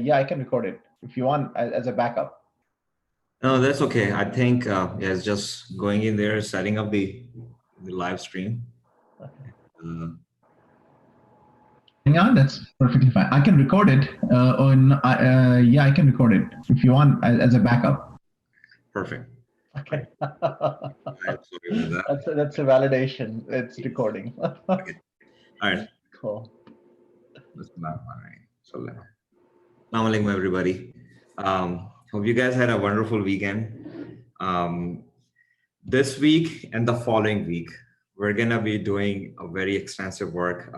Yeah, I can record it if you want as a backup. No, that's okay. I think yeah, it's just going in there, setting up the live stream. Yeah, that's perfectly fine. I can record it yeah, I can record it if you want as a backup. Perfect. Okay. I'm sorry about that. That's a validation. It's recording. Okay. All right. Cool. That's not fine. So, Assalamu alaikum, everybody. Hope you guys had a wonderful weekend. This week and the following week, we're gonna be doing a very extensive work.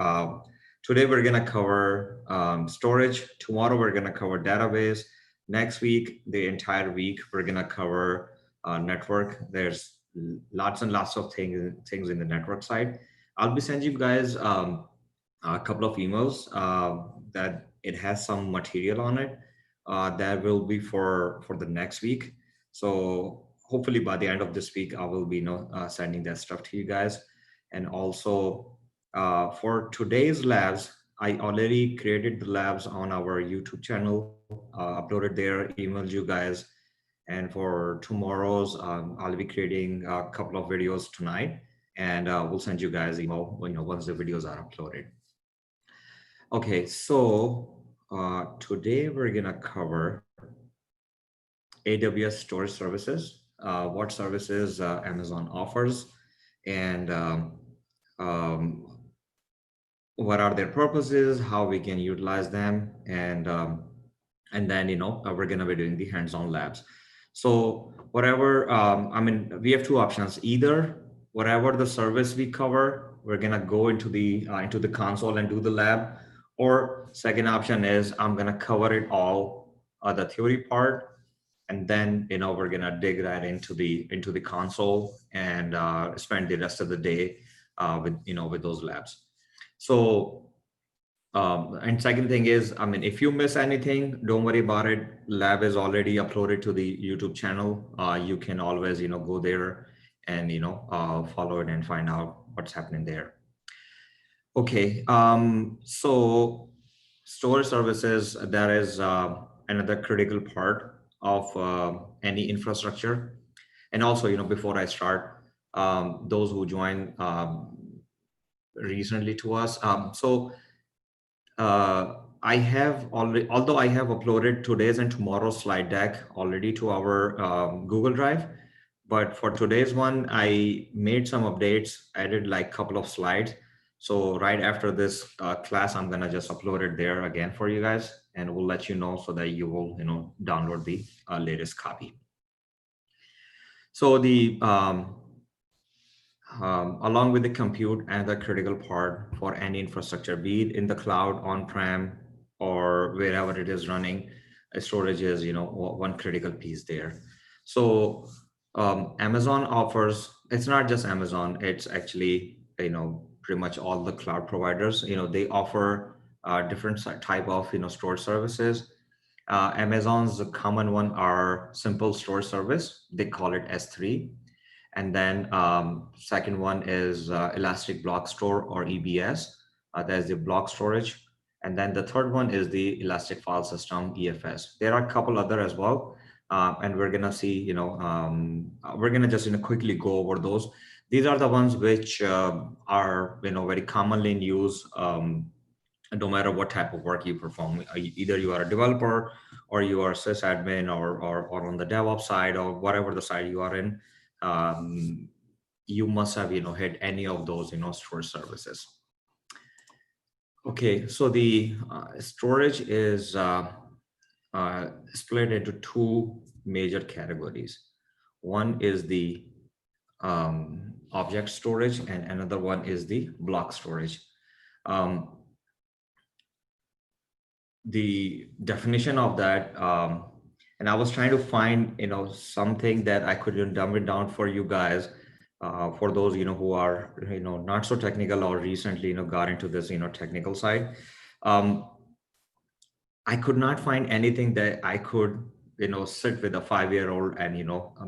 Today, we're gonna cover storage. Tomorrow, we're gonna cover database. Next week, the entire week, we're gonna cover network. There's lots and lots of things in the network side. I'll be sending you guys a couple of emails that it has some material on it that will be for the next week. So hopefully by the end of this week, I will be sending that stuff to you guys. And also for today's labs, I already created the labs on our YouTube channel, uploaded there, emailed you guys. And for tomorrow's, I'll be creating a couple of videos tonight, and we'll send you guys email once the videos are uploaded. Okay, so today we're gonna cover AWS storage services, what services Amazon offers, and what are their purposes, how we can utilize them, and then we're gonna be doing the hands-on labs. So whatever, I mean, we have two options. Either whatever the service we cover, we're gonna go into the console and do the lab, or second option is I'm gonna cover it all, the theory part, and then we're gonna dig right into the console and spend the rest of the day with those labs. So and second thing is, I mean, if you miss anything, don't worry about it. Lab is already uploaded to the YouTube channel. You can always go there and follow it and find out what's happening there. Okay, so storage services, that is another critical part of any infrastructure. And also, before I start, those who joined recently to us, I have already, although I have uploaded today's and tomorrow's slide deck already to our Google Drive, but for today's one, I made some updates, added like a couple of slides. So right after this class, I'm gonna just upload it there again for you guys, and we'll let you know so that you will download the latest copy. So the along with the compute and the critical part for any infrastructure, be it in the cloud, on-prem, or wherever it is running, storage is one critical piece there. So Amazon offers, it's not just Amazon, it's actually pretty much all the cloud providers. They offer different type of storage services. Amazon's common one are simple storage service, they call it S3. And then second one is Elastic Block Store, or EBS. There's the block storage. And then the third one is the Elastic File System, EFS. There are a couple other as well. And we're gonna see, we're gonna just quickly go over those. These are the ones which are very commonly in use, no matter what type of work you perform. Either you are a developer, or you are a sysadmin, or on the DevOps side, or whatever the side you are in. You must have hit any of those storage services. Okay, so the storage is split into two major categories. One is the object storage, and another one is the block storage. The definition of that, and I was trying to find something that I could dumb it down for you guys, for those who are not so technical, or recently got into this technical side. I could not find anything that I could sit with a 5-year-old and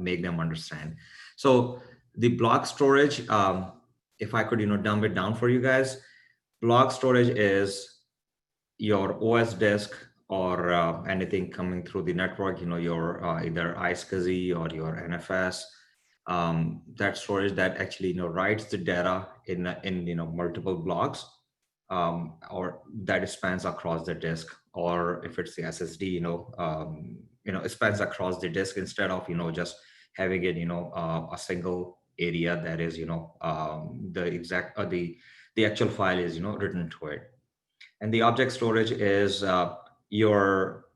make them understand. So the block storage, if I could dumb it down for you guys, block storage is your OS disk or anything coming through the network, your either iSCSI or your NFS, that storage that actually writes the data in multiple blocks, or that spans across the disk, or if it's the SSD, it spans across the disk instead of just having it a single area that is the exact the actual file is written to it. And the object storage is your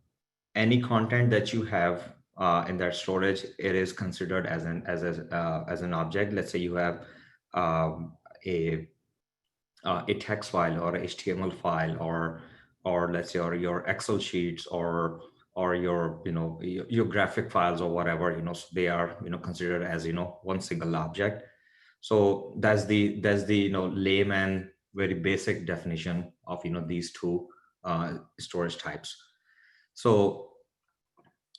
any content that you have in that storage, it is considered as an object. Let's say you have um, a a text file or a HTML file, or let's say your Excel sheets, or your your graphic files or whatever, so they are considered as one single object. So that's the layman, very basic definition of these two storage types. So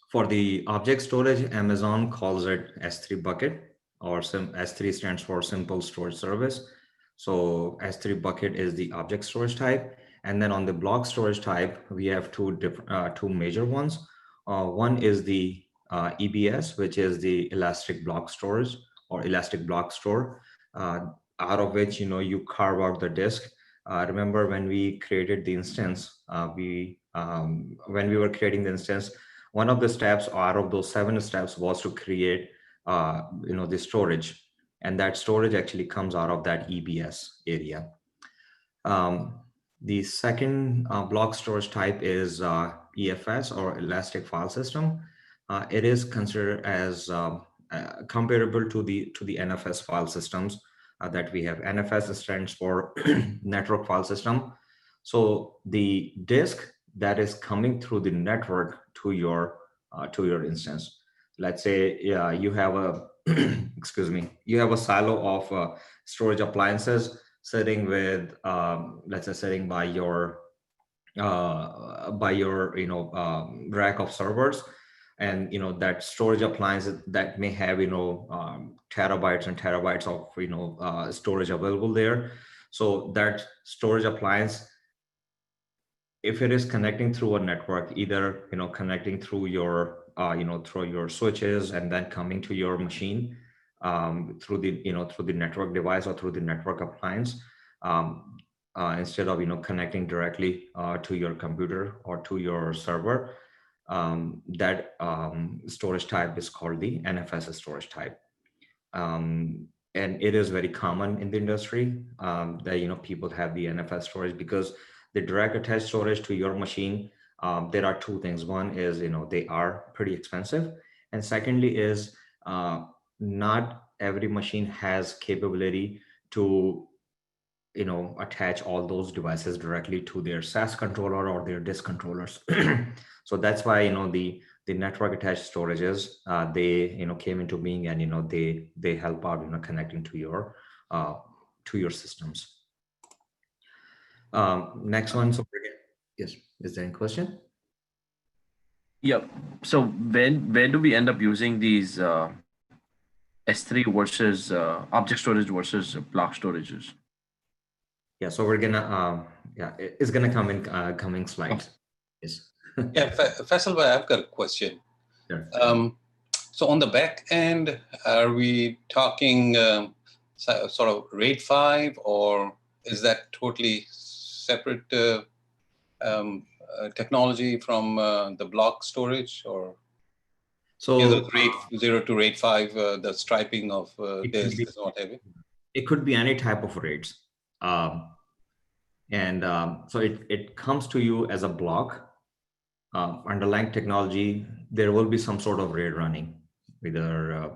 for the object storage, Amazon calls it S3 bucket, or S3 stands for simple storage service. So S3 bucket is the object storage type. And then on the block storage type, we have two major ones. One is the EBS, which is the elastic block storage or elastic block store, out of which you carve out the disk. Remember when we created the instance, when we were creating the instance, one of the steps out of those 7 steps was to create the storage, and that storage actually comes out of that EBS area. The second block storage type is EFS, or elastic file system. It is considered as comparable to the NFS file systems that we have. NFS stands for network file system. So the disk that is coming through the network to your instance. Let's say you have a excuse me, you have a silo of storage appliances sitting with let's say sitting by your rack of servers, and that storage appliance that may have terabytes and terabytes of storage available there. So that storage appliance, if it is connecting through a network, either connecting through your through your switches and then coming to your machine through the network device or through the network appliance, instead of connecting directly to your computer or to your server, that storage type is called the NFS storage type. And it is very common in the industry that people have the NFS storage, because the direct attached storage to your machine, there are two things. One is they are pretty expensive, and secondly is not every machine has capability to attach all those devices directly to their SAS controller or their disk controllers. So that's why the network attached storages, they came into being, and they help out connecting to your systems. Next one. So yes, is there any question? Yeah. So where do we end up using these S3 versus object storage versus block storages? Yeah, so we're gonna it's gonna come in coming slides. Yes. Yeah, Faisal, I've got a question. Sure. So on the back end, are we talking sort of RAID 5, or is that totally separate technology from the block storage, or So RAID 0 to RAID 5, the striping of disks and what have you? It could be any type of RAIDs. So it comes to you as a block. Underlying technology, there will be some sort of RAID running, either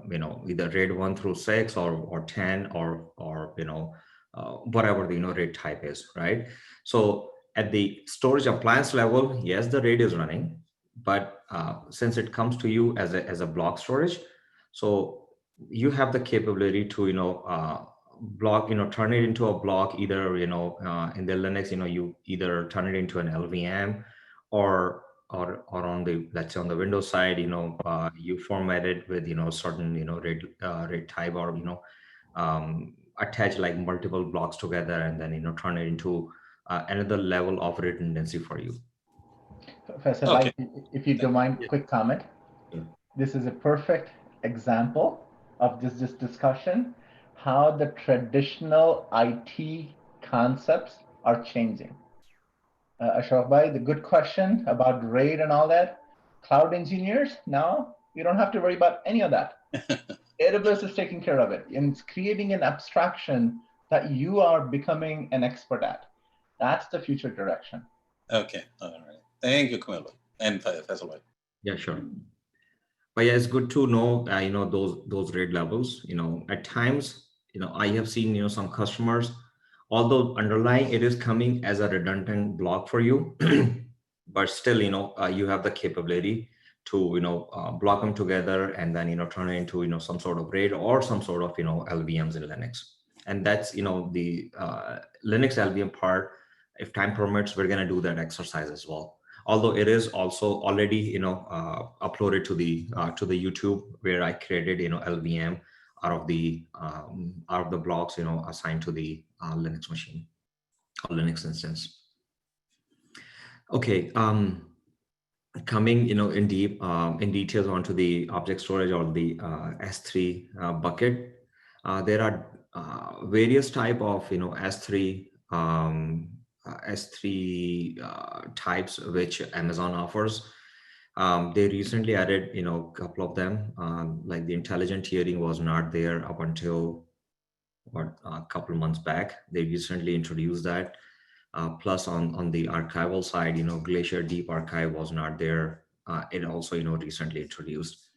either RAID 1 through 6 or 10 or whatever the RAID type is, right? So at the storage appliance level, yes, the RAID is running, but since it comes to you as a block storage, so you have the capability to block, turn it into a block, either in the Linux, you either turn it into an LVM, or on the, let's say on the Windows side, you format it with certain RAID type, or attach like multiple blocks together, and then turn it into another level of redundancy for you. Professor, Okay. if you don't mind, quick comment. Yeah. This is a perfect example of this discussion, how the traditional IT concepts are changing. Ashok Bhai, the good question about RAID and all that. Cloud engineers, now you don't have to worry about any of that. AWS is taking care of it, and it's creating an abstraction that you are becoming an expert at. That's the future direction. Okay. All right. Thank you, Camilo and Faisal. Yeah, sure. But yeah, it's good to know, those rate levels. At times, I have seen, some customers, although underlying it is coming as a redundant block for you, but still, you have the capability to, block them together and then, turn it into, some sort of RAID or some sort of, LVMs in Linux. And that's, the Linux LVM part. If time permits, we're going to do that exercise as well. Although it is also already, uploaded to the YouTube, where I created, LVM out of the blocks, assigned to the Linux machine or Linux instance. Okay, coming, in details onto the object storage or the S3 bucket. There are various type of, S3 types which Amazon offers. They recently added, a couple of them, like the intelligent tiering was not there up until a couple of months back. They recently introduced that. Plus on the archival side, Glacier Deep Archive was not there. It also, recently introduced.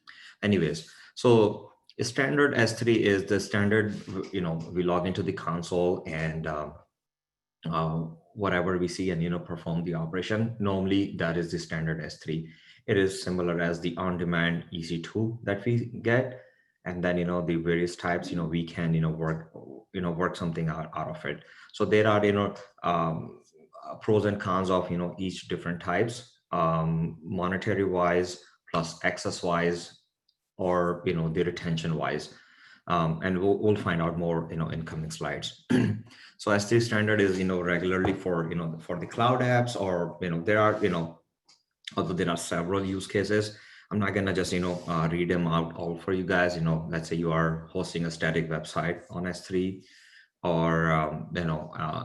Anyways, so standard S3 is the standard, we log into the console and whatever we see and perform the operation. Normally that is the standard S3. It is similar as the on-demand EC2 that we get, and then the various types we can work something out of it. So there are pros and cons of each different types, monetary wise plus access wise, or the retention wise. And we'll find out more in coming slides. So S3 standard is regularly for for the cloud apps, or there are although there are several use cases. I'm not gonna just read them out all for you guys. Let's say you are hosting a static website on S3, or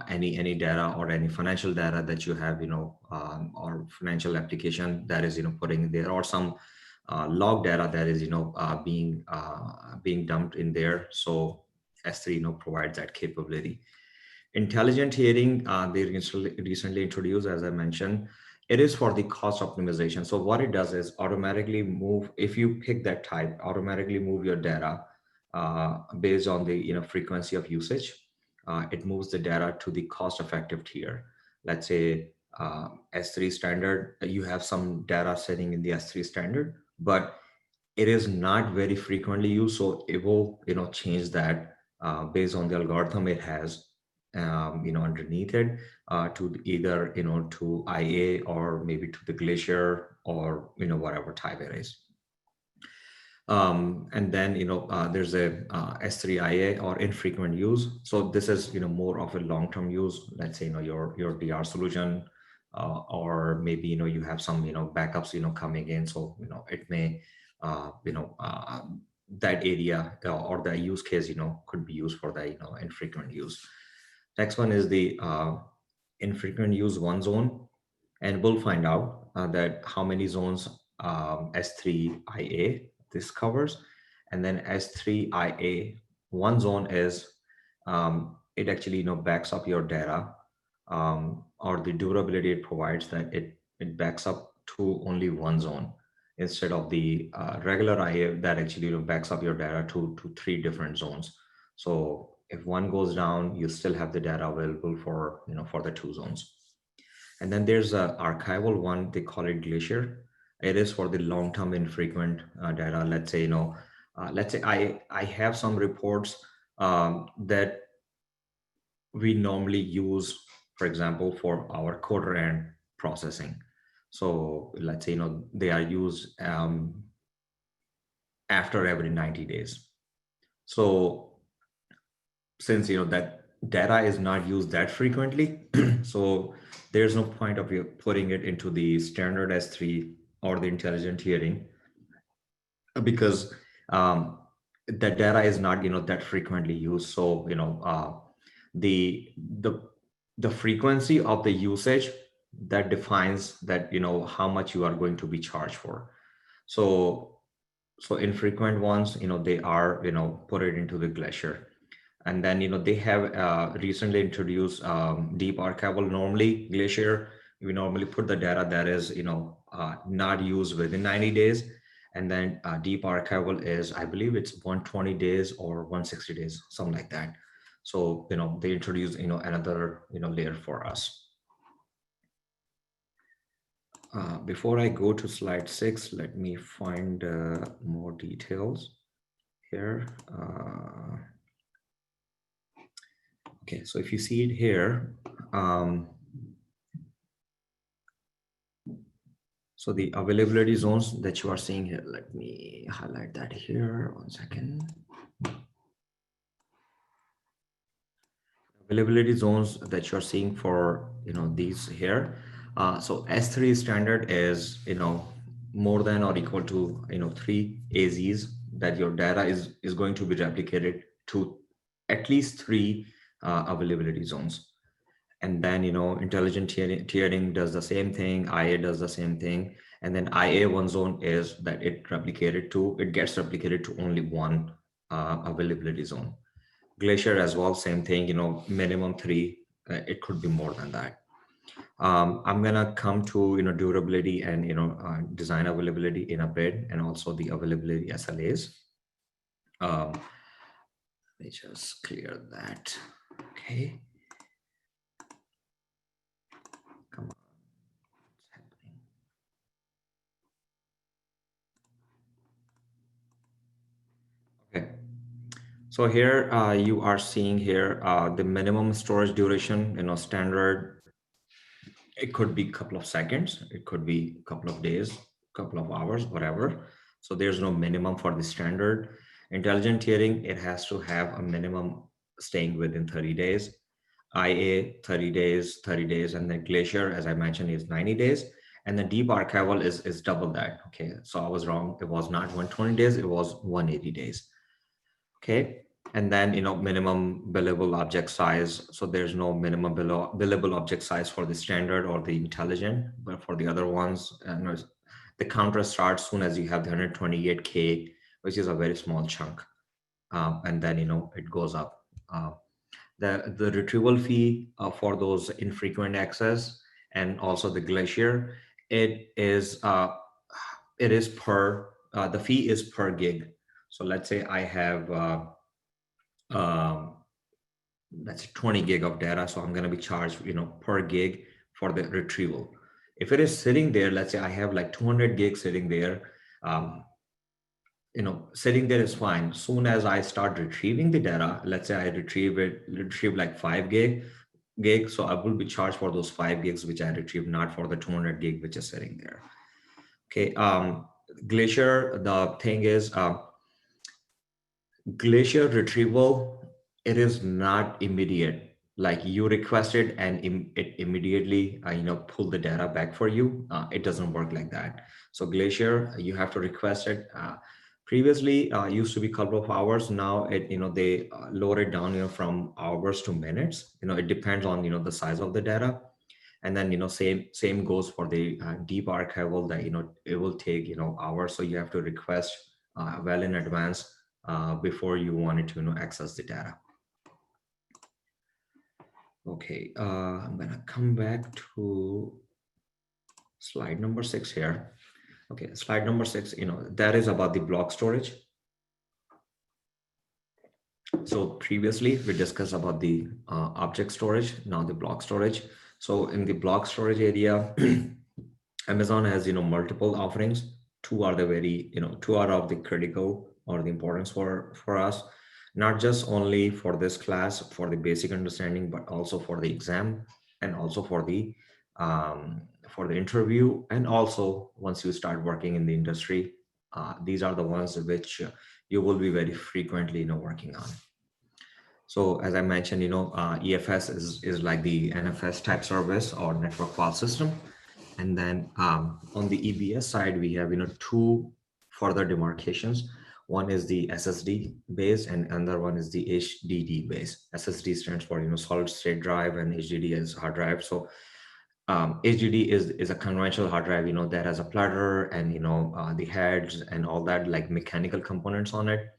any data or any financial data that you have, or financial application that is putting there, or some log data that is being dumped in there. So S3 provides that capability. Intelligent tiering, they recently introduced, as I mentioned. It is for the cost optimization. So what it does is automatically move, if you pick that type, automatically move your data based on the frequency of usage. It moves the data to the cost-effective tier. Let's say S3 standard, you have some data sitting in the S3 standard, but it is not very frequently used. So it will change that based on the algorithm it has underneath it, to either to IA, or maybe to the Glacier, or whatever type it is. And then there's a S3 IA, or infrequent use. So this is more of a long-term use. Let's say your DR solution, or maybe you have some backups coming in. So it may that area or the use case could be used for the infrequent use. Next one is the infrequent use one zone, and we'll find out that how many zones S3 IA this covers. And then S3 IA one zone is it actually backs up your data, or the durability it provides, that it backs up to only one zone, instead of the regular IA that actually backs up your data to 3 different zones. So if one goes down, you still have the data available for for the 2 zones. And then there's a archival one, they call it Glacier. It is for the long-term infrequent data. Let's say let's say I have some reports that we normally use, for example, for our quarter end processing. So let's say they are used after every 90 days. So since that data is not used that frequently. So there's no point of you putting it into the standard S3 or the intelligent tiering, because the data is not, that frequently used. So, the the the frequency of the usage that defines that, how much you are going to be charged for. So infrequent ones, they are, put it into the Glacier. And then, they have recently introduced deep archival. Normally, Glacier, we normally put the data that is, not used within 90 days. And then deep archival is, I believe it's 120 days or 160 days, something like that. So, they introduce, another, layer for us. Before I go to slide 6, let me find more details here. Okay, so if you see it here, so the availability zones that you are seeing here, let me highlight that here, 1 second. Availability zones that you're seeing for, these here. So S3 standard is, more than or equal to, 3 AZs that your data is going to be replicated to at least 3 availability zones. And then, intelligent tiering does the same thing, IA does the same thing. And then IA1 zone is that it gets replicated to only 1 availability zone. Glacier as well, same thing, minimum 3, it could be more than that. I'm gonna come to, durability and, design availability in a bit, and also the availability SLAs. Let me just clear that, okay. Come on, what's happening? Okay. So here you are seeing here the minimum storage duration, standard. It could be a couple of seconds, it could be a couple of days, couple of hours, whatever. So there's no minimum for the standard. Intelligent tiering, it has to have a minimum staying within 30 days. IA 30 days, and then Glacier, as I mentioned, is 90 days. And the deep archival is double that. Okay, so I was wrong. It was not 120 days, it was 180 days. Okay. And then, minimum billable object size. So there's no minimum billable object size for the standard or the intelligent, but for the other ones, the counter starts soon as you have the 128K, which is a very small chunk. And then, it goes up. The retrieval fee for those infrequent access, and also the Glacier, it is per, the fee is per gig. So let's say I have, that's 20 gig of data. So I'm going to be charged, per gig for the retrieval. If it is sitting there, let's say I have like 200 gigs sitting there, sitting there is fine. Soon as I start retrieving the data, let's say I retrieve like 5 gig. So I will be charged for those 5 gigs, which I retrieve, not for the 200 gig, which is sitting there. Okay. Glacier, the thing is, Glacier retrieval, it is not immediate. Like you request it and it immediately, pull the data back for you. It doesn't work like that. So Glacier, you have to request it. Previously, used to be a couple of hours. Now it, they lower it down, from hours to minutes. It depends on, the size of the data. And then, same goes for the deep archival that, it will take, hours. So you have to request well in advance before you wanted to access the data. Okay, I'm gonna come back to slide number 6 here. Okay, slide number 6, that is about the block storage. So previously we discussed about the object storage, now the block storage. So in the block storage area, Amazon has, multiple offerings. Two are of the critical or the importance for us, not just only for this class, for the basic understanding, but also for the exam, and also for the interview. And also once you start working in the industry, these are the ones which you will be very frequently, working on. So as I mentioned, EFS is like the NFS type service or network file system. And then on the EBS side, we have, two further demarcations. One is the SSD based and another one is the HDD based. SSD stands for, solid state drive, and HDD is hard drive. So HDD is a conventional hard drive, that has a platter and, the heads and all that, like mechanical components on it.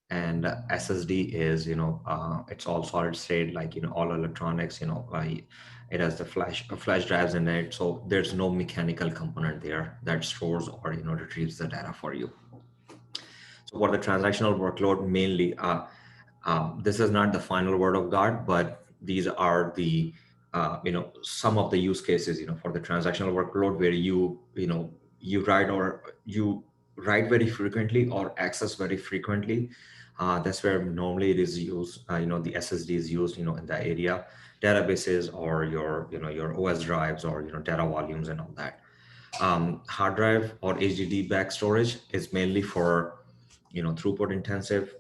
And SSD is, it's all solid state, like, all electronics, it has the flash drives in it. So there's no mechanical component there that stores or, retrieves the data for you. So for the transactional workload, mainly, this is not the final word of God, but these are the, some of the use cases, for the transactional workload where you write very frequently or access very frequently. That's where normally it is used, the SSD is used, in that area, databases or your OS drives or, data volumes and all that. Hard drive or HDD back storage is mainly for, throughput intensive,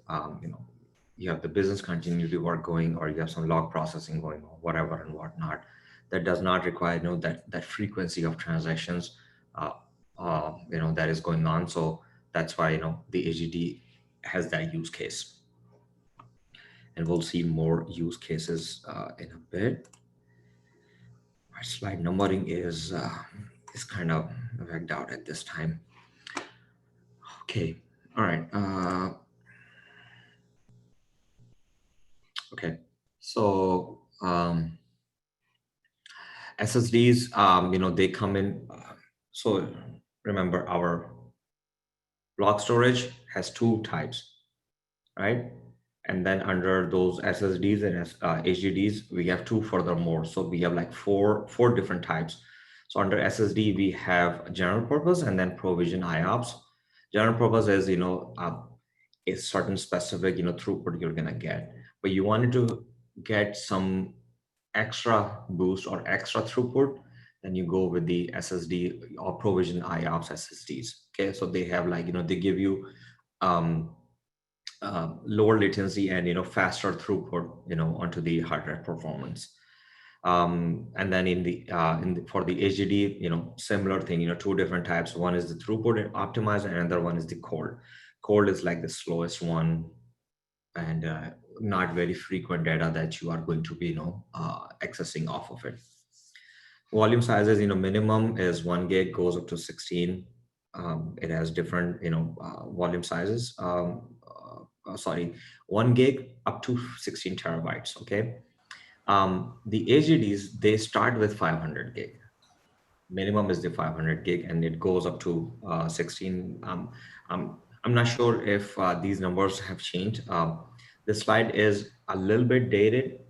you have the business continuity work going, or you have some log processing going or whatever and whatnot, that does not require, that frequency of transactions, that is going on. So that's why, the HDD has that use case. And we'll see more use cases in a bit. My slide numbering is kind of whacked out at this time. Okay, all right. Okay, so SSDs, they come in. So remember, our block storage has two types, right? And then under those SSDs and HDDs, we have two furthermore. So we have like four different types. So under SSD, we have general purpose and then provision IOPS. General purpose is, a certain specific, throughput you're gonna get, but you wanted to get some extra boost or extra throughput, then you go with the SSD or provision IOPS SSDs. Okay, so they have like, they give you lower latency and, faster throughput, onto the hard drive performance. And then for the HDD, similar thing, two different types. One is the throughput optimizer, and another one is the cold. Cold is like the slowest one, and not very frequent data that you are going to be, accessing off of it. Volume sizes, minimum is 1 gig, goes up to 16. It has different, volume sizes. 1 gig up to 16 terabytes. Okay. The HDDs, they start with 500 gig. Minimum is the 500 gig, and it goes up to 16. I'm not sure if these numbers have changed. This slide is a little bit dated,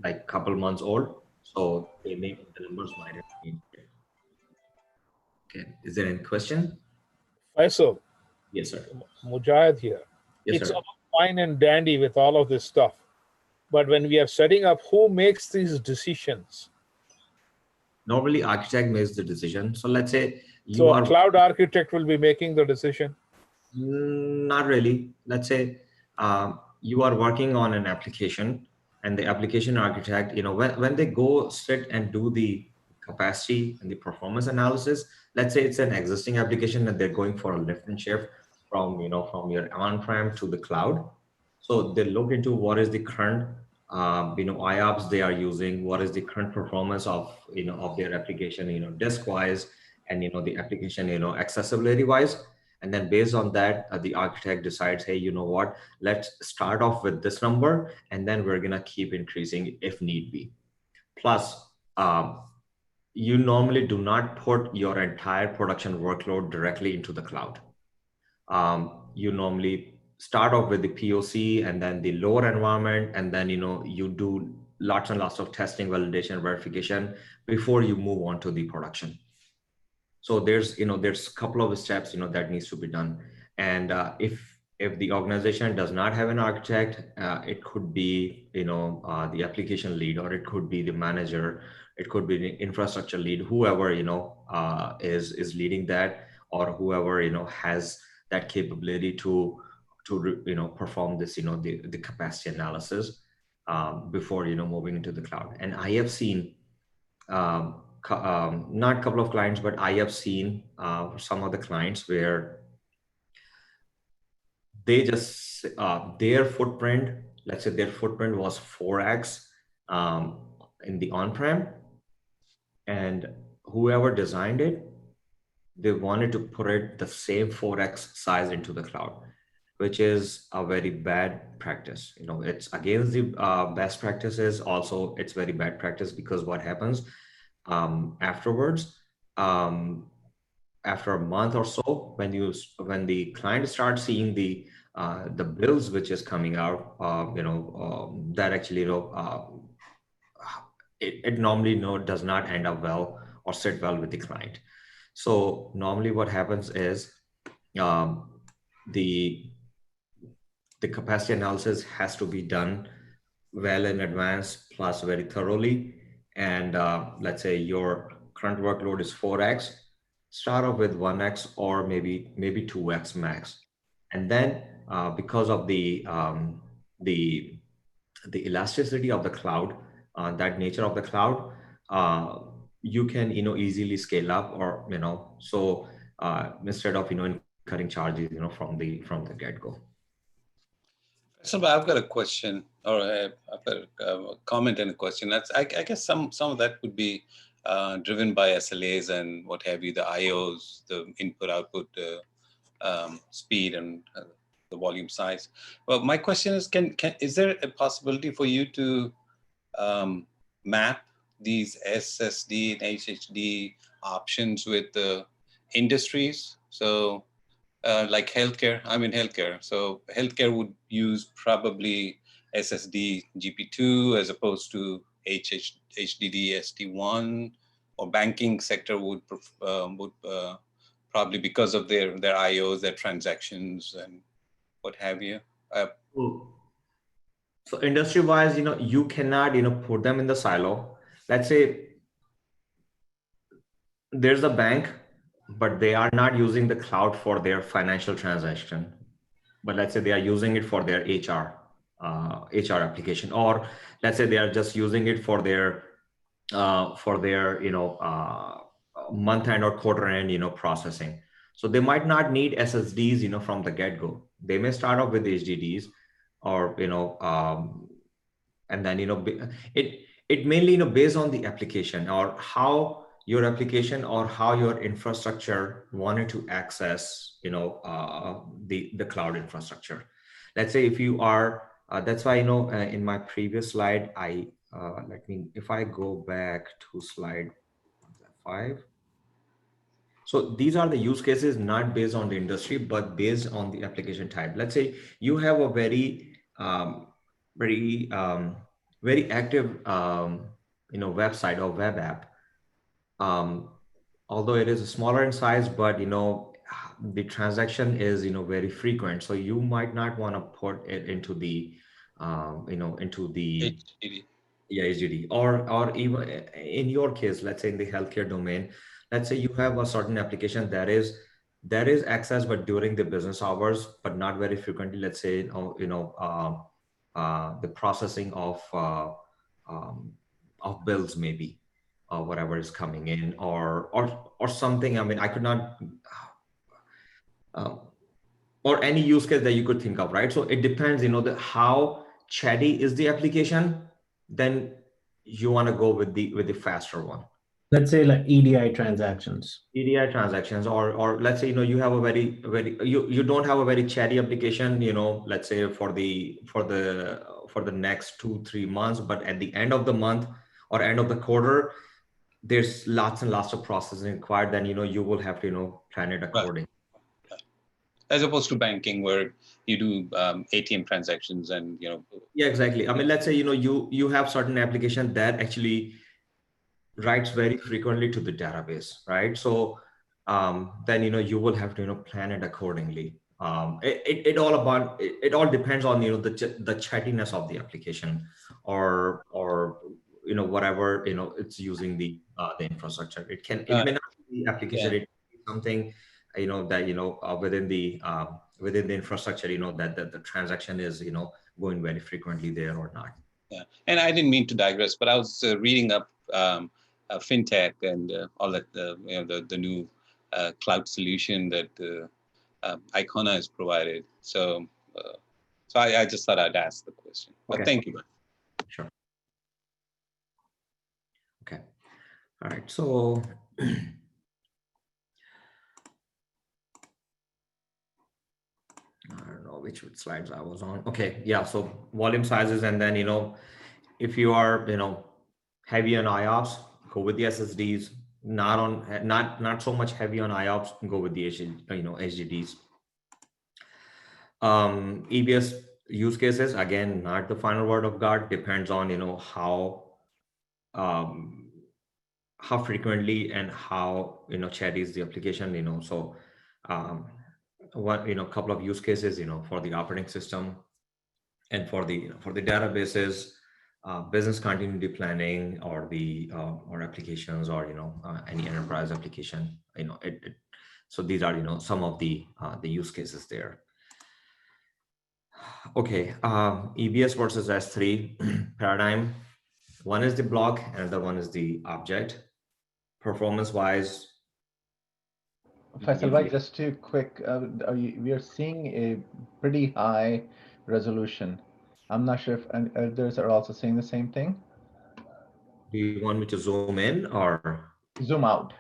like a couple months old, so the numbers might have changed. Okay, is there any question? Faisal. Yes, sir. Mujahid here. Yes, it's sir. all fine and dandy with all of this stuff, but when we are setting up, who makes these decisions? Normally, architect makes the decision. So let's say a cloud architect will be making the decision? Not really. Let's say you are working on an application, and the application architect, when they go sit and do the capacity and the performance analysis, let's say it's an existing application and they're going for a lift and shift from your on-prem to the cloud. So they look into what is the current IOPS they are using, what is the current performance of of their application, disk wise, and the application accessibility wise. And then based on that, the architect decides, hey, you know what, let's start off with this number, and then we're gonna keep increasing if need be. Plus, you normally do not put your entire production workload directly into the cloud. You normally start off with the POC and then the lower environment, and then you do lots and lots of testing, validation, verification before you move on to the production. So there's a couple of steps that needs to be done. And if the organization does not have an architect, it could be the application lead, or it could be the manager, it could be the infrastructure lead, whoever is leading that, or whoever has that capability to perform this the capacity analysis. before moving into the cloud. And I have seen not a couple of clients, but I have seen some of the clients where they just their footprint, let's say their footprint was 4x in the on-prem, and whoever designed it, they wanted to put it the same 4x size into the cloud, which is a very bad practice. It's against the best practices. Also, it's very bad practice because what happens afterwards, after a month or so, when the client starts seeing the bills which is coming out, that actually it normally does not end up well or sit well with the client. So normally what happens is the capacity analysis has to be done well in advance, plus very thoroughly. And let's say your current workload is 4x, start off with 1x or maybe 2x max. And then because of the elasticity of the cloud, that nature of the cloud, you can easily scale up, or so instead of incurring charges from the get-go. So I've got a question, or I've got a comment and a question. I guess some of that would be driven by SLAs and what have you, the IOs, the input-output speed and the volume size. Well, my question is, is there a possibility for you to map these SSD and HHD options with the industries? So like healthcare, I'm in healthcare. So healthcare would use probably SSD GP2 as opposed to HDD ST1, or banking sector would probably, because of their IOs, their transactions and what have you. So industry-wise, you cannot, put them in the silo. Let's say there's a bank, but they are not using the cloud for their financial transaction. But let's say they are using it for their HR application, or let's say they are just using it for their month end or quarter end, processing. So they might not need SSDs, from the get-go. They may start off with HDDs, or and then it mainly based on the application, or how your application or how your infrastructure wanted to access the cloud infrastructure. Let's say if you are that's why in my previous slide if I go back to slide 5. So these are the use cases not based on the industry, but based on the application type. Let's say you have a very very active website or web app. Although it is smaller in size, but the transaction is very frequent. So you might not want to put it into the into the HDD. Yeah, HDD, or even in your case, let's say in the healthcare domain, let's say you have a certain application that is accessed but during the business hours, but not very frequently. Let's say the processing of bills, maybe, or whatever is coming in, or something. I mean, I could not or any use case that you could think of, right? So it depends, how chatty is the application. Then you want to go with the faster one. Let's say like EDI transactions. EDI transactions, or let's say you have a very you don't have a very chatty application, let's say for the next 2-3 months, but at the end of the month or end of the quarter, there's lots and lots of processing required. Then you will have to plan it accordingly. Right. As opposed to banking, where you do ATM transactions and Yeah, exactly. I mean, let's say you have certain application that actually writes very frequently to the database, right? So then you will have to plan it accordingly. It all depends on the chattiness of the application, or whatever it's using the infrastructure. It may not be the application. Yeah. It can be something that within the infrastructure, that the transaction is going very frequently there or not. Yeah. And I didn't mean to digress, but I was reading up fintech and all that, the new cloud solution that Icona has provided. So, I just thought I'd ask the question. But Okay. thank you. Sure. Okay. All right. So I don't know which slides I was on. Okay. Yeah. So volume sizes, and then, if you are, heavy on IOPS, go with the SSDs. Not so much heavy on IOPS, go with the HDDs. EBS use cases, again, not the final word of God, depends on, how frequently and how, chatty is the application, so couple of use cases, for the operating system and for the databases, business continuity planning, or the or applications, or any enterprise application, so these are some of the use cases there. Okay, EBS versus S3 paradigm. One is the block, and the one is the object. Performance wise, Faisal bhai, just too quick, we are seeing a pretty high resolution. I'm not sure if others are also saying the same thing. do you want me to zoom in or Zoom out.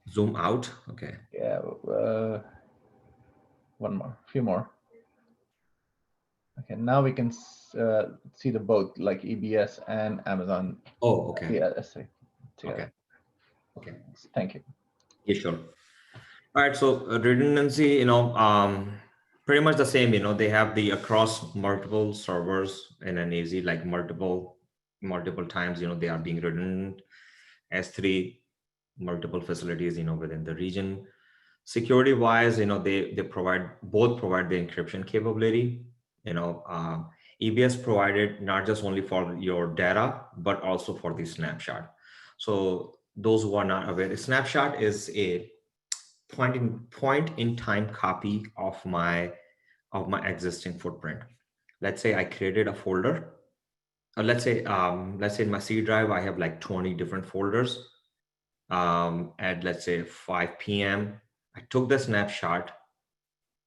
zoom out? Okay. Yeah, one more, few more. Okay, now we can see the both, like EBS and Amazon. Oh, okay. Yeah, S3 together. Okay. Thank you. Yeah, sure. All right. So redundancy, pretty much the same. They have the across multiple servers in an AZ, like multiple times. They are being redundant. S3, multiple facilities, within the region. Security wise, they both provide the encryption capability. EBS provided not just only for your data, but also for the snapshot. So those who are not aware, a snapshot is a point in time copy of my existing footprint. Let's say I created a folder. Let's say in my C drive, I have like 20 different folders. At let's say 5 p.m., I took the snapshot,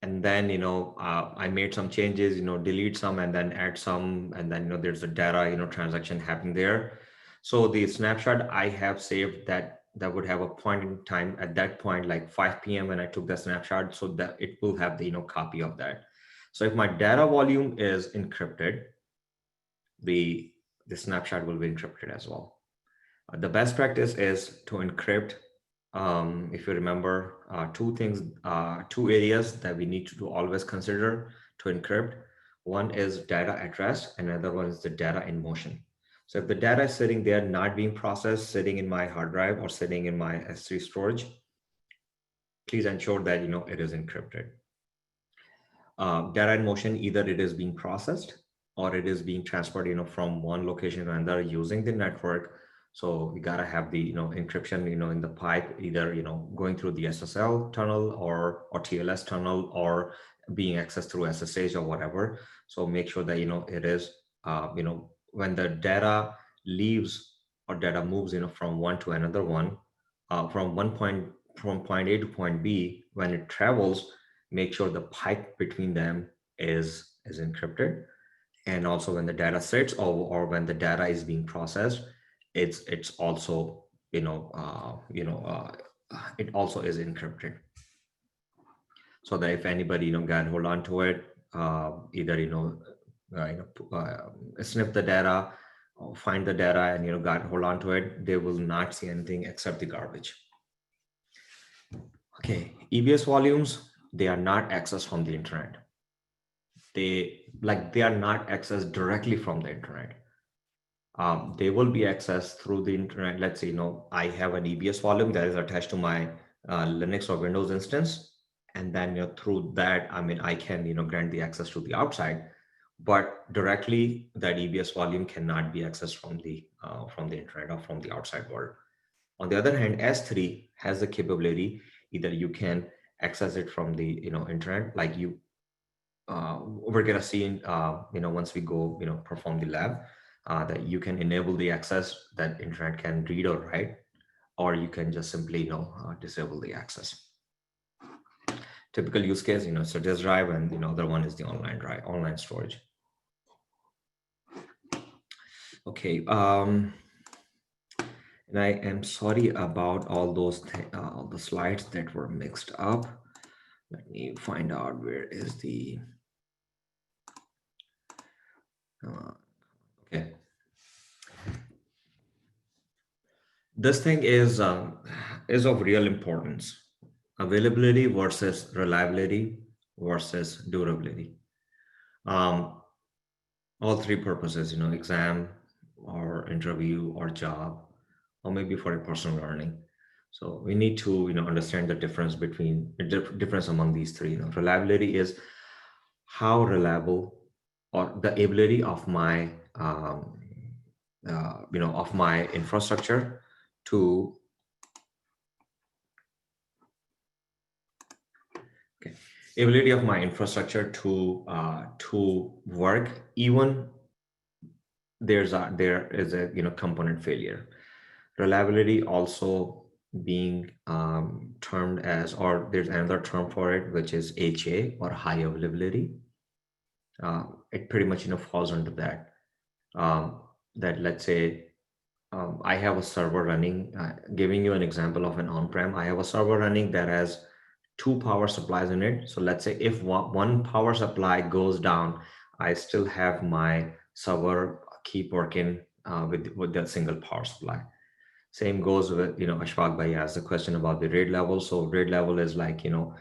and then I made some changes, delete some and then add some, and then there's a data transaction happening there. So the snapshot I have saved, that would have a point in time at that point, like 5 p.m. when I took the snapshot, so that it will have the copy of that. So if my data volume is encrypted, the snapshot will be encrypted as well. The best practice is to encrypt. If you remember, two areas that we need to always consider to encrypt. One is data at rest, another one is the data in motion. So if the data is sitting there, not being processed, sitting in my hard drive or sitting in my S3 storage, please ensure that it is encrypted. Data in motion, either it is being processed or it is being transferred from one location to another using the network. So we gotta have the encryption in the pipe, either going through the SSL tunnel or TLS tunnel, or being accessed through SSH or whatever. So make sure that it is when the data leaves or data moves from one to another one, from point A to point B, when it travels, make sure the pipe between them is encrypted. And also when the data sits or when the data is being processed, it's also it also is encrypted, so that if anybody can hold on to it, either sniff the data or find the data and got hold on to it, they will not see anything except the garbage. Okay, EBS volumes, they are not accessed from the internet. They are not accessed directly from the internet. They will be accessed through the internet. Let's say, I have an EBS volume that is attached to my Linux or Windows instance. And then through that, I can, grant the access to the outside, but directly that EBS volume cannot be accessed from the internet or from the outside world. On the other hand, S3 has the capability, either you can access it from the internet, like we're gonna see in, once we go, perform the lab, that you can enable the access that internet can read or write, or you can just simply, disable the access. Typical use case, it's a disk drive, and the other one is the online drive, online storage. Okay. And I am sorry about all those the slides that were mixed up. Let me find out where is the. Okay. This thing is of real importance. Availability versus reliability versus durability. All three purposes, exam or interview or job, or maybe for a personal learning. So we need to, understand the difference between difference among these three. Reliability is how reliable, or the ability of my, of my infrastructure to ability of my infrastructure to work even there is a component failure. Reliability also being termed as, or there's another term for it, which is HA, or high availability. It pretty much falls under that. That, let's say, I have a server running, giving you an example of an on-prem. I have a server running that has 2 power supplies in it. So let's say if one power supply goes down, I still have my server keep working with that single power supply. Same goes with, Ashfaq Bhai asked the question about the RAID level. So RAID level is like, you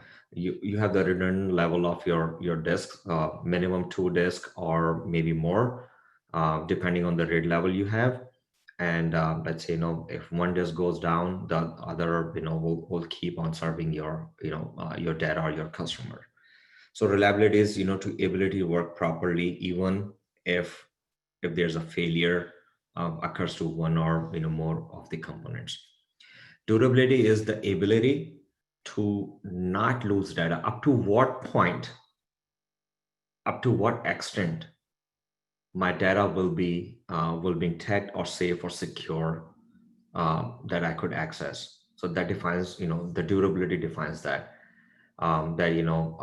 have the redundant level of your disks, minimum 2 disks or maybe more, depending on the RAID level you have. And let's say, if one disk goes down, the other, will keep on serving your data or your customer. So reliability is, to ability to work properly, even if there's a failure occurs to one or more of the components. Durability is the ability to not lose data. Up to what point, up to what extent my data will be intact or safe or secure, that I could access. So that defines, the durability defines that, that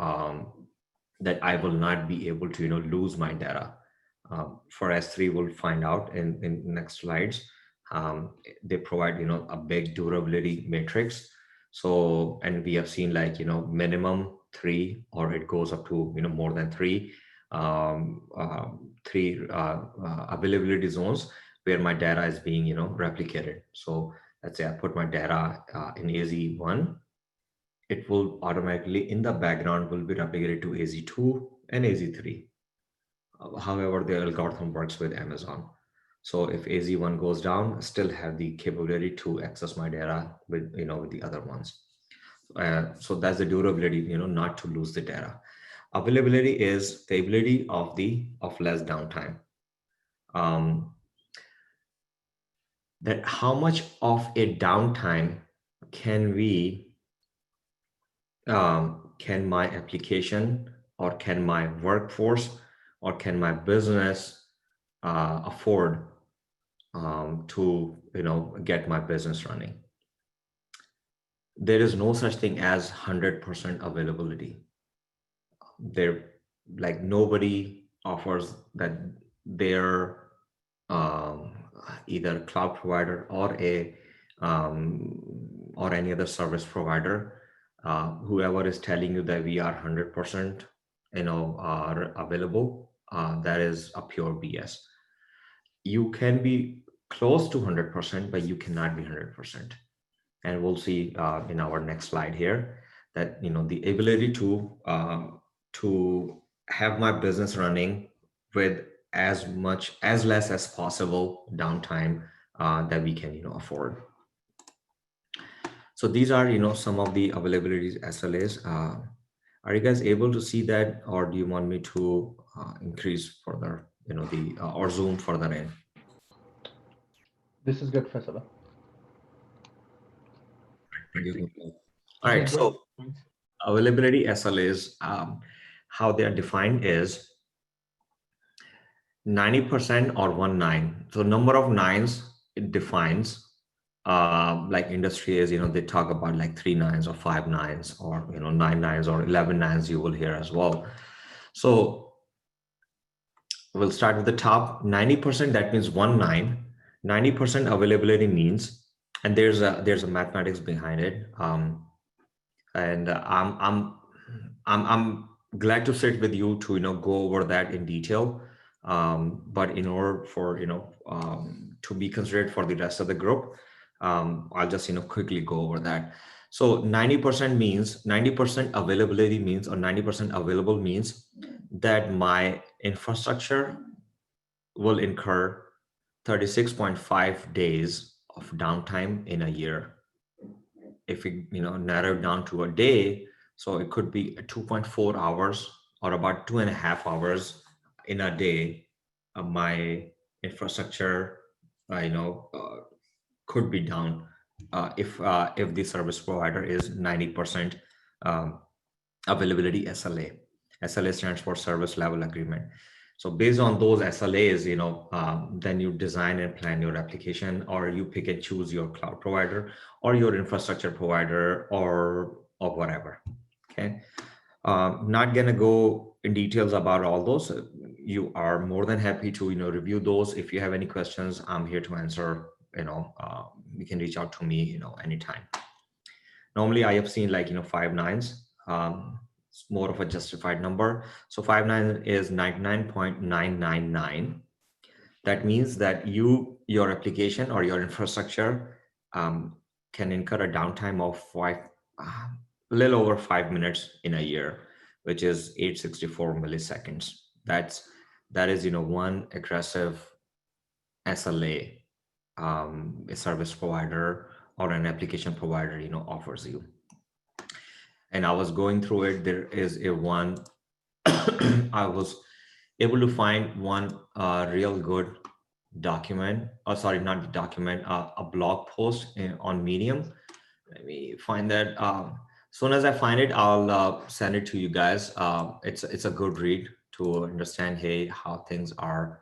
I will not be able to, lose my data. For S3, we'll find out in next slides. They provide, a big durability matrix. So, and we have seen like, minimum 3, or it goes up to, more than 3, availability zones where my data is being, replicated. So let's say I put my data in AZ1, it will automatically in the background will be replicated to AZ2 and AZ3. However, the algorithm works with Amazon. So if AZ1 goes down, I still have the capability to access my data with, with the other ones. So that's the durability, not to lose the data. Availability is the ability of less downtime. That how much of a downtime can my application, or can my workforce, or can my business afford to get my business running. There is no such thing as 100% availability. There, like, nobody offers that. Their either cloud provider or or any other service provider, whoever is telling you that we are 100% are available, that is a pure BS. You can be close to 100%, but you cannot be 100%. And we'll see in our next slide here that the ability to have my business running with as less as possible downtime that we can afford. So these are some of the availability SLAs. Are you guys able to see that, or do you want me to increase further, or zoom further in? This is good, Faisal. All right, so availability SLAs. how they are defined is 90% or 19. So number of nines it defines, like industry is, they talk about like 3 nines or 5 nines or 9 nines or 11 nines you will hear as well. So we'll start with the top 90%. That means 19. 90% availability means, and there's a mathematics behind it. And I'm glad to sit with you to go over that in detail. But in order for to be considered for the rest of the group, I'll just quickly go over that. So 90% means 90% availability means, or 90% available means that my infrastructure will incur 36.5 days of downtime in a year. If we narrow it down to a day, so it could be 2.4 hours or about 2.5 hours in a day. My infrastructure could be down if the service provider is 90% availability SLA. SLA stands for service level agreement. So based on those SLAs, then you design and plan your application, or you pick and choose your cloud provider or your infrastructure provider or whatever. Okay. Not gonna go in details about all those. You are more than happy to review those. If you have any questions, I'm here to answer. You can reach out to me anytime. Normally I have seen like 5 nines. It's more of a justified number. So 5 9 is 99.999. That means that your application or your infrastructure can incur a downtime of a little over 5 minutes in a year, which is 864 milliseconds. That is one aggressive SLA a service provider or an application provider offers you. And I was going through it. There is one I was able to find one real good document, sorry, not the document, a blog post on Medium. Let me find that. As soon as I find it, I'll send it to you guys. It's a good read to understand, hey, how things are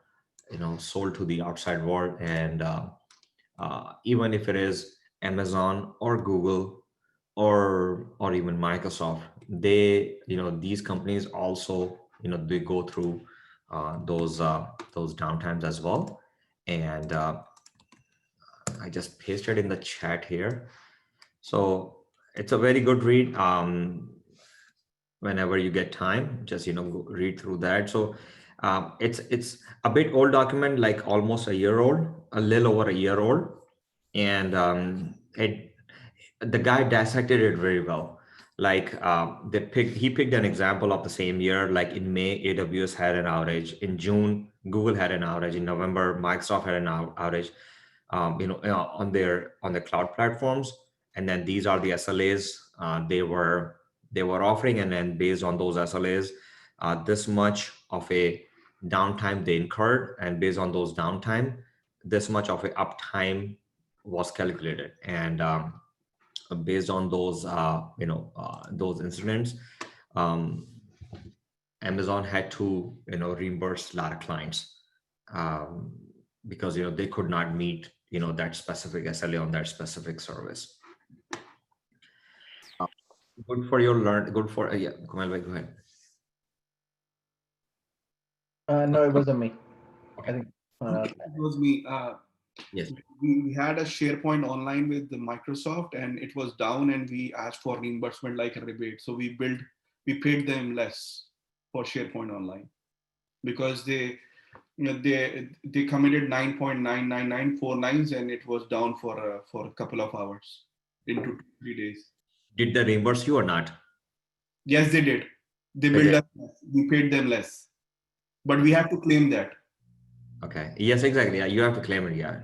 sold to the outside world. And even if it is Amazon or Google or even Microsoft, they these companies also they go through those downtimes as well. And I just pasted in the chat here. So it's a very good read. Whenever you get time, just read through that. So it's a bit old document, like almost a year old, a little over a year old. And the guy dissected it very well. Like he picked an example of the same year. Like in May, AWS had an outage. In June, Google had an outage. In November, Microsoft had an outage. On their cloud platforms. And then these are the SLAs they were offering. And then based on those SLAs, this much of a downtime they incurred, and based on those downtime, this much of a uptime was calculated. And based on those those incidents, Amazon had to reimburse a lot of clients because they could not meet that specific SLA on that specific service. Good for your good for yeah, Kumail bhai, go ahead. No, it wasn't me. Okay. I think it was me. Yes. We had a SharePoint online with the Microsoft, and it was down, and we asked for reimbursement like a rebate. So we paid them less for SharePoint online because they committed 9.99949s, and it was down for a couple of hours into 3 days. Did they reimburse you or not? Yes, they did. They billed us less. We paid them less, but we have to claim that. Okay. Yes, exactly. Yeah, you have to claim it. Yeah,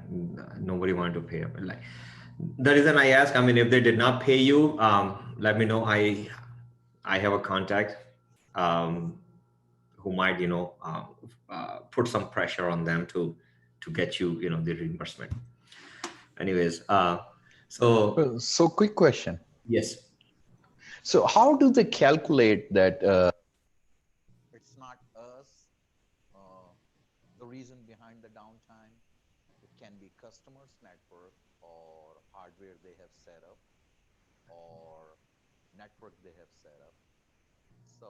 nobody wanted to pay. Like the reason I ask, I mean, if they did not pay you, let me know. I have a contact who might put some pressure on them to get you the reimbursement. Anyways, so quick question. Yes. So how do they calculate that customer's network or hardware they have set up or network they have set up. So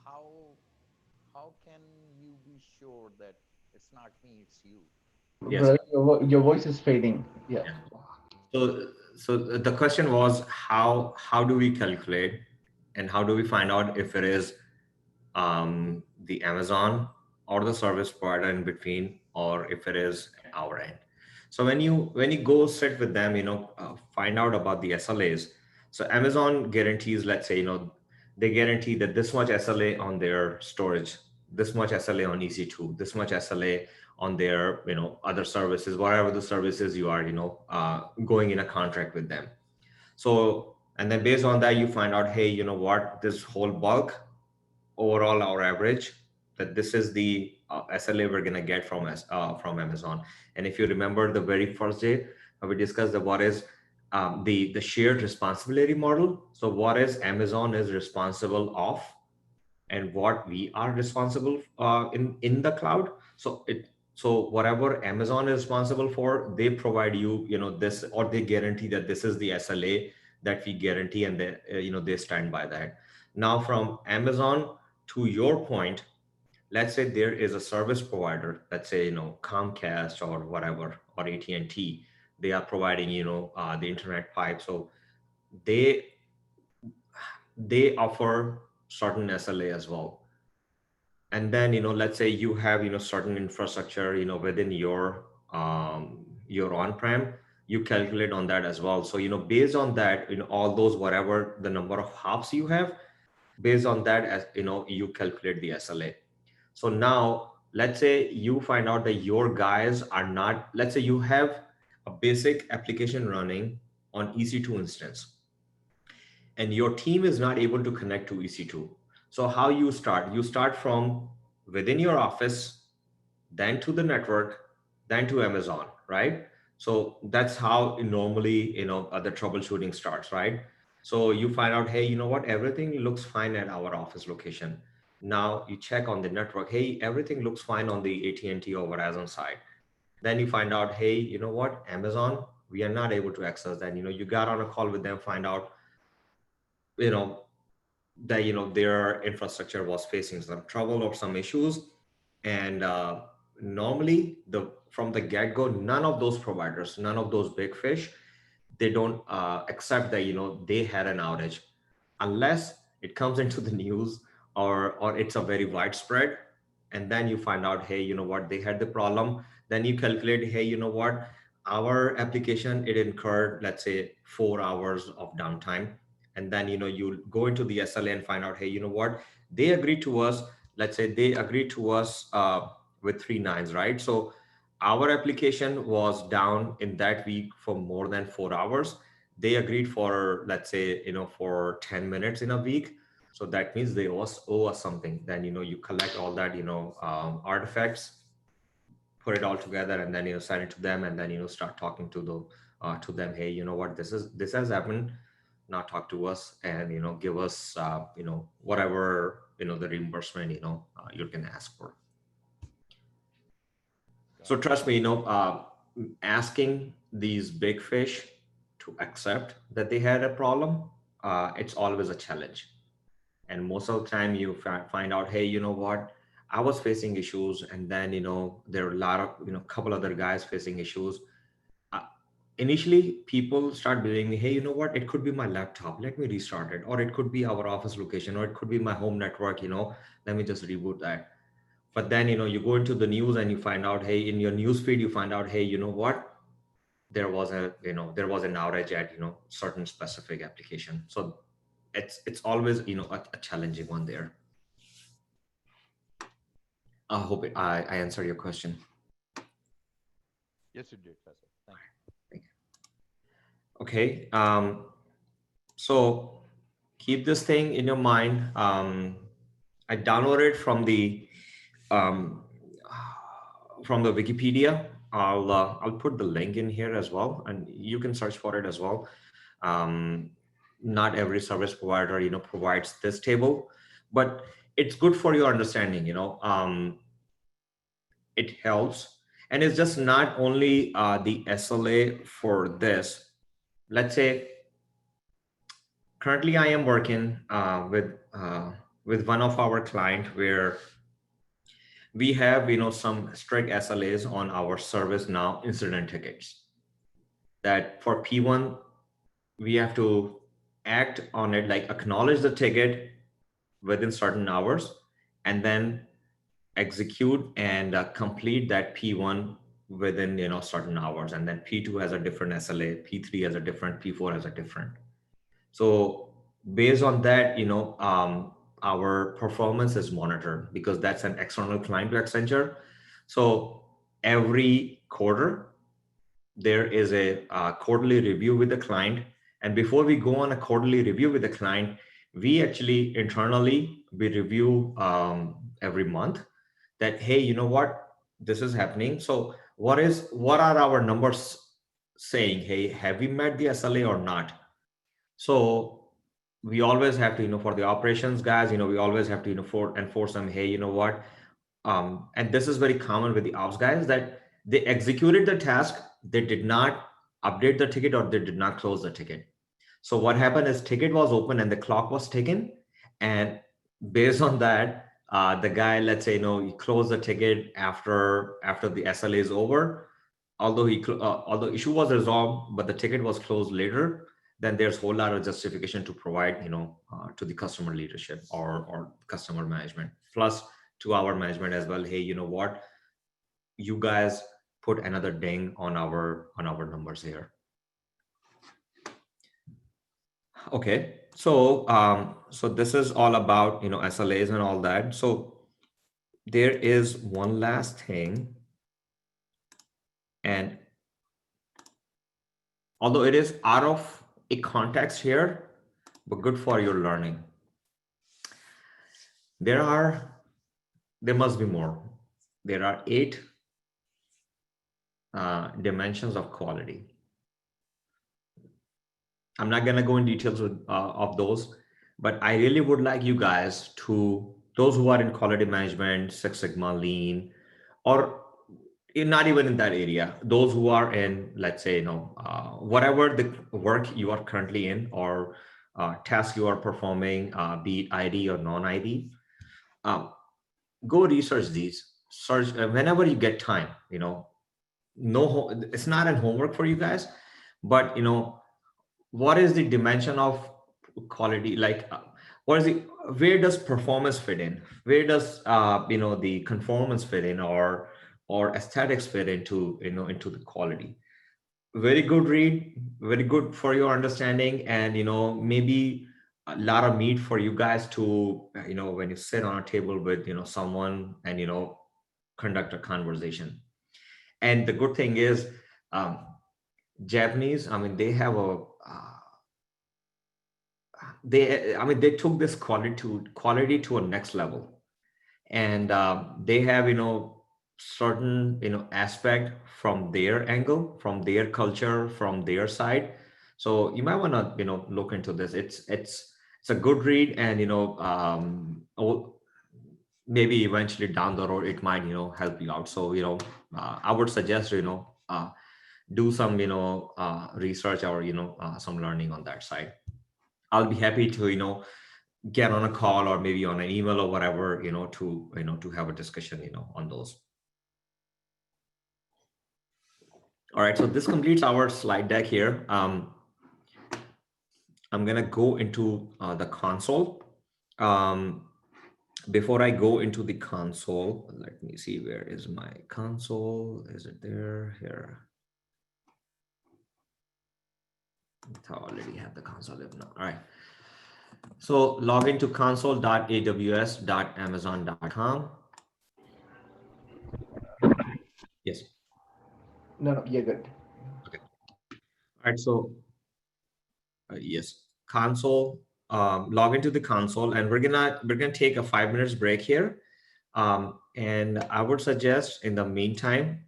how how can you be sure that it's not me, it's you? Yes. Brother, your voice is fading. Yeah. So the question was how do we calculate and how do we find out if it is the Amazon or the service provider in between, or if it is at our end. So when you go sit with them, find out about the SLAs. So Amazon guarantees, let's say, they guarantee that this much SLA on their storage, this much SLA on EC2, this much SLA on their, other services, whatever the services you are, going in a contract with them. So, and then based on that, you find out, hey, you know what, this whole bulk overall our average, that this is the SLA we're gonna get from Amazon. And if you remember the very first day, we discussed the what is the shared responsibility model. So what is Amazon is responsible of, and what we are responsible in the cloud. So whatever Amazon is responsible for, they provide you, this, or they guarantee that this is the SLA that we guarantee, and they they stand by that. Now from Amazon to your point, let's say there is a service provider, let's say Comcast or whatever, or AT&T, they are providing the internet pipe. So they offer certain SLA as well. And then let's say you have certain infrastructure within your on-prem, you calculate on that as well. So based on that, all those, whatever the number of hops you have, based on that, as you calculate the SLA. So now let's say you find out that your guys are not, let's say you have a basic application running on EC2 instance, and your team is not able to connect to EC2. So how you start? You start from within your office, then to the network, then to Amazon, right? So that's how normally, the troubleshooting starts, right? So you find out, hey, you know what? Everything looks fine at our office location. Now you check on the network. Hey, everything looks fine on the AT&T or Verizon side. Then you find out, hey, you know what? Amazon, we are not able to access that. You got on a call with them, find out, that their infrastructure was facing some trouble or some issues. And normally from the get-go, none of those providers, none of those big fish, they don't accept that they had an outage, unless it comes into the news, or it's a very widespread. And then you find out, hey, you know what, they had the problem. Then you calculate, hey, you know what, our application, it incurred, let's say, 4 hours of downtime. And then you go into the SLA and find out, hey, you know what, they agreed to us, let's say they agreed to us with 3 nines, right? So our application was down in that week for more than 4 hours. They agreed for, let's say, for 10 minutes in a week. So that means they owe us something. Then you collect all that artifacts, put it all together, and then send it to them, and then start talking to them. Hey, you know what, this has happened. Now talk to us, and give us whatever the reimbursement you're gonna ask for. So trust me, asking these big fish to accept that they had a problem, it's always a challenge. And most of the time you find out, hey, you know what, I was facing issues, and then there are a lot of couple other guys facing issues. Initially people start believing, hey, you know what, it could be my laptop, let me restart it, or it could be our office location, or it could be my home network, let me just reboot that. But then you go into the news and you find out, hey, in your news feed you find out, hey, you know what, there was an outage at certain specific application. So it's always a challenging one there. I hope I answered your question. Yes, you did, Faisal. Thank you. Okay, so keep this thing in your mind. I downloaded from the Wikipedia. I'll put the link in here as well, and you can search for it as well. Not every service provider provides this table, but it's good for your understanding. It helps. And it's just not only the SLA for this. Let's say currently I am working with one of our client where we have some strict SLAs on our ServiceNow incident tickets. That for P1 we have to act on it, like acknowledge the ticket within certain hours, and then execute and complete that P1 within certain hours, and then P2 has a different SLA, P3 has a different, P4 has a different. So based on that, our performance is monitored because that's an external client to Accenture. So every quarter there is a quarterly review with the client, and before we go on a quarterly review with the client, we actually internally we review every month that, hey, you know what, this is happening. So what are our numbers saying? Hey, have we met the SLA or not? So we always have to, for the operations guys, we always have to, enforce them. Hey, you know what? And this is very common with the ops guys, that they executed the task, they did not update the ticket, or they did not close the ticket. So what happened is ticket was open and the clock was taken, and based on that, the guy, let's say, he closed the ticket after the SLA is over, although although issue was resolved, but the ticket was closed later. Then there's a whole lot of justification to provide, to the customer leadership or customer management, plus to our management as well. Hey, you know what? You guys put another ding on our numbers here. Okay, so so this is all about SLAs and all that. So there is one last thing, and although it is out of a context here, but good for your learning. There must be more. There are 8 dimensions of quality. I'm not going to go in details of those, but I really would like you guys to, those who are in quality management, Six Sigma, Lean, or not even in that area, those who are in, let's say, whatever the work you are currently in, or task you are performing, be it ID or non-ID, go research these. Search whenever you get time. It's not an homework for you guys, but what is the dimension of quality? Like, where does performance fit in? Where does the conformance fit in, or aesthetics fit into into the quality? Very good read, very good for your understanding, and maybe a lot of meat for you guys to when you sit on a table with someone and conduct a conversation. And the good thing is, Japanese, I mean, they have a they took this quality to a next level, and they have certain aspect from their angle, from their culture, from their side. So you might want to look into this. It's a good read, and maybe eventually down the road it might help you out. So I would suggest do some research, or some learning on that side. I'll be happy to get on a call, or maybe on an email or whatever, to have a discussion on those. All right, so this completes our slide deck here. I'm gonna go into the console. Before I go into the console, let me see, where is my console? Is it there? Here. I already have the console if not. All right. So log into console.aws.amazon.com. Yes. No, you're good. Okay. All right. So yes, console. Log into the console, and we're gonna take a 5 minutes break here. And I would suggest, in the meantime,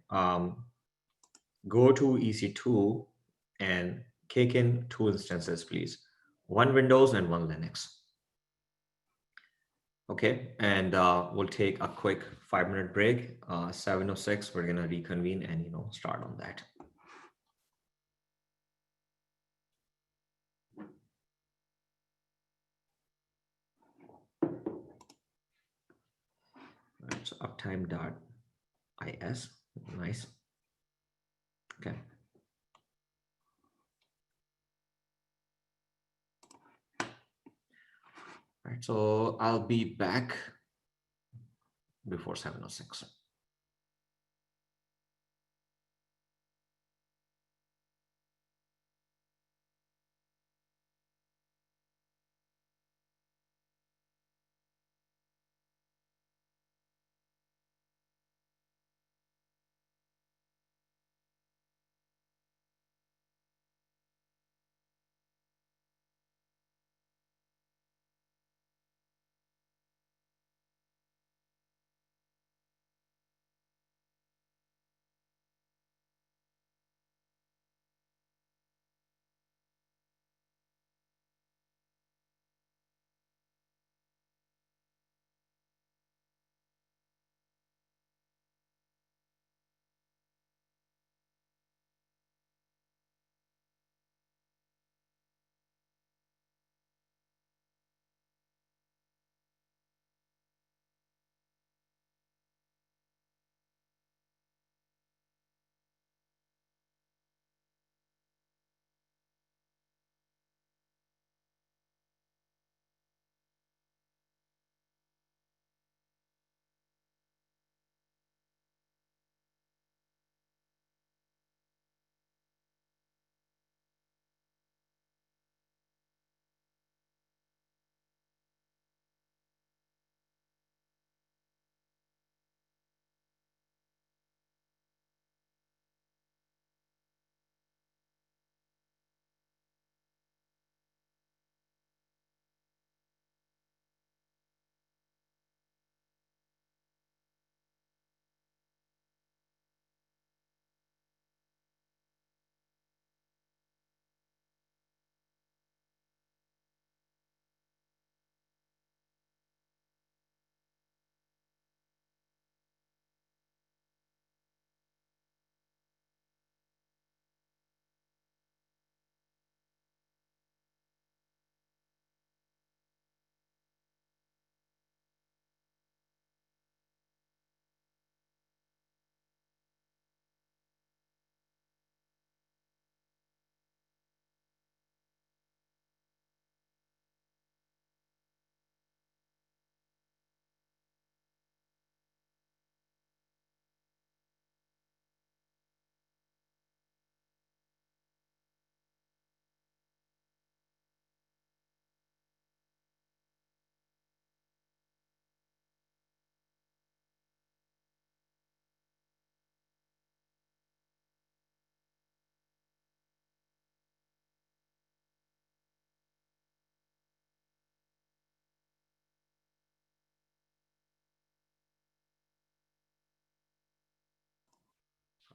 go to EC2 and kick in 2 instances, please. 1 Windows and 1 Linux. Okay, and we'll take a quick 5-minute break. 7:06, we're gonna reconvene and start on that. Right, so uptime.is, nice. Okay. All right, so I'll be back before 7:06.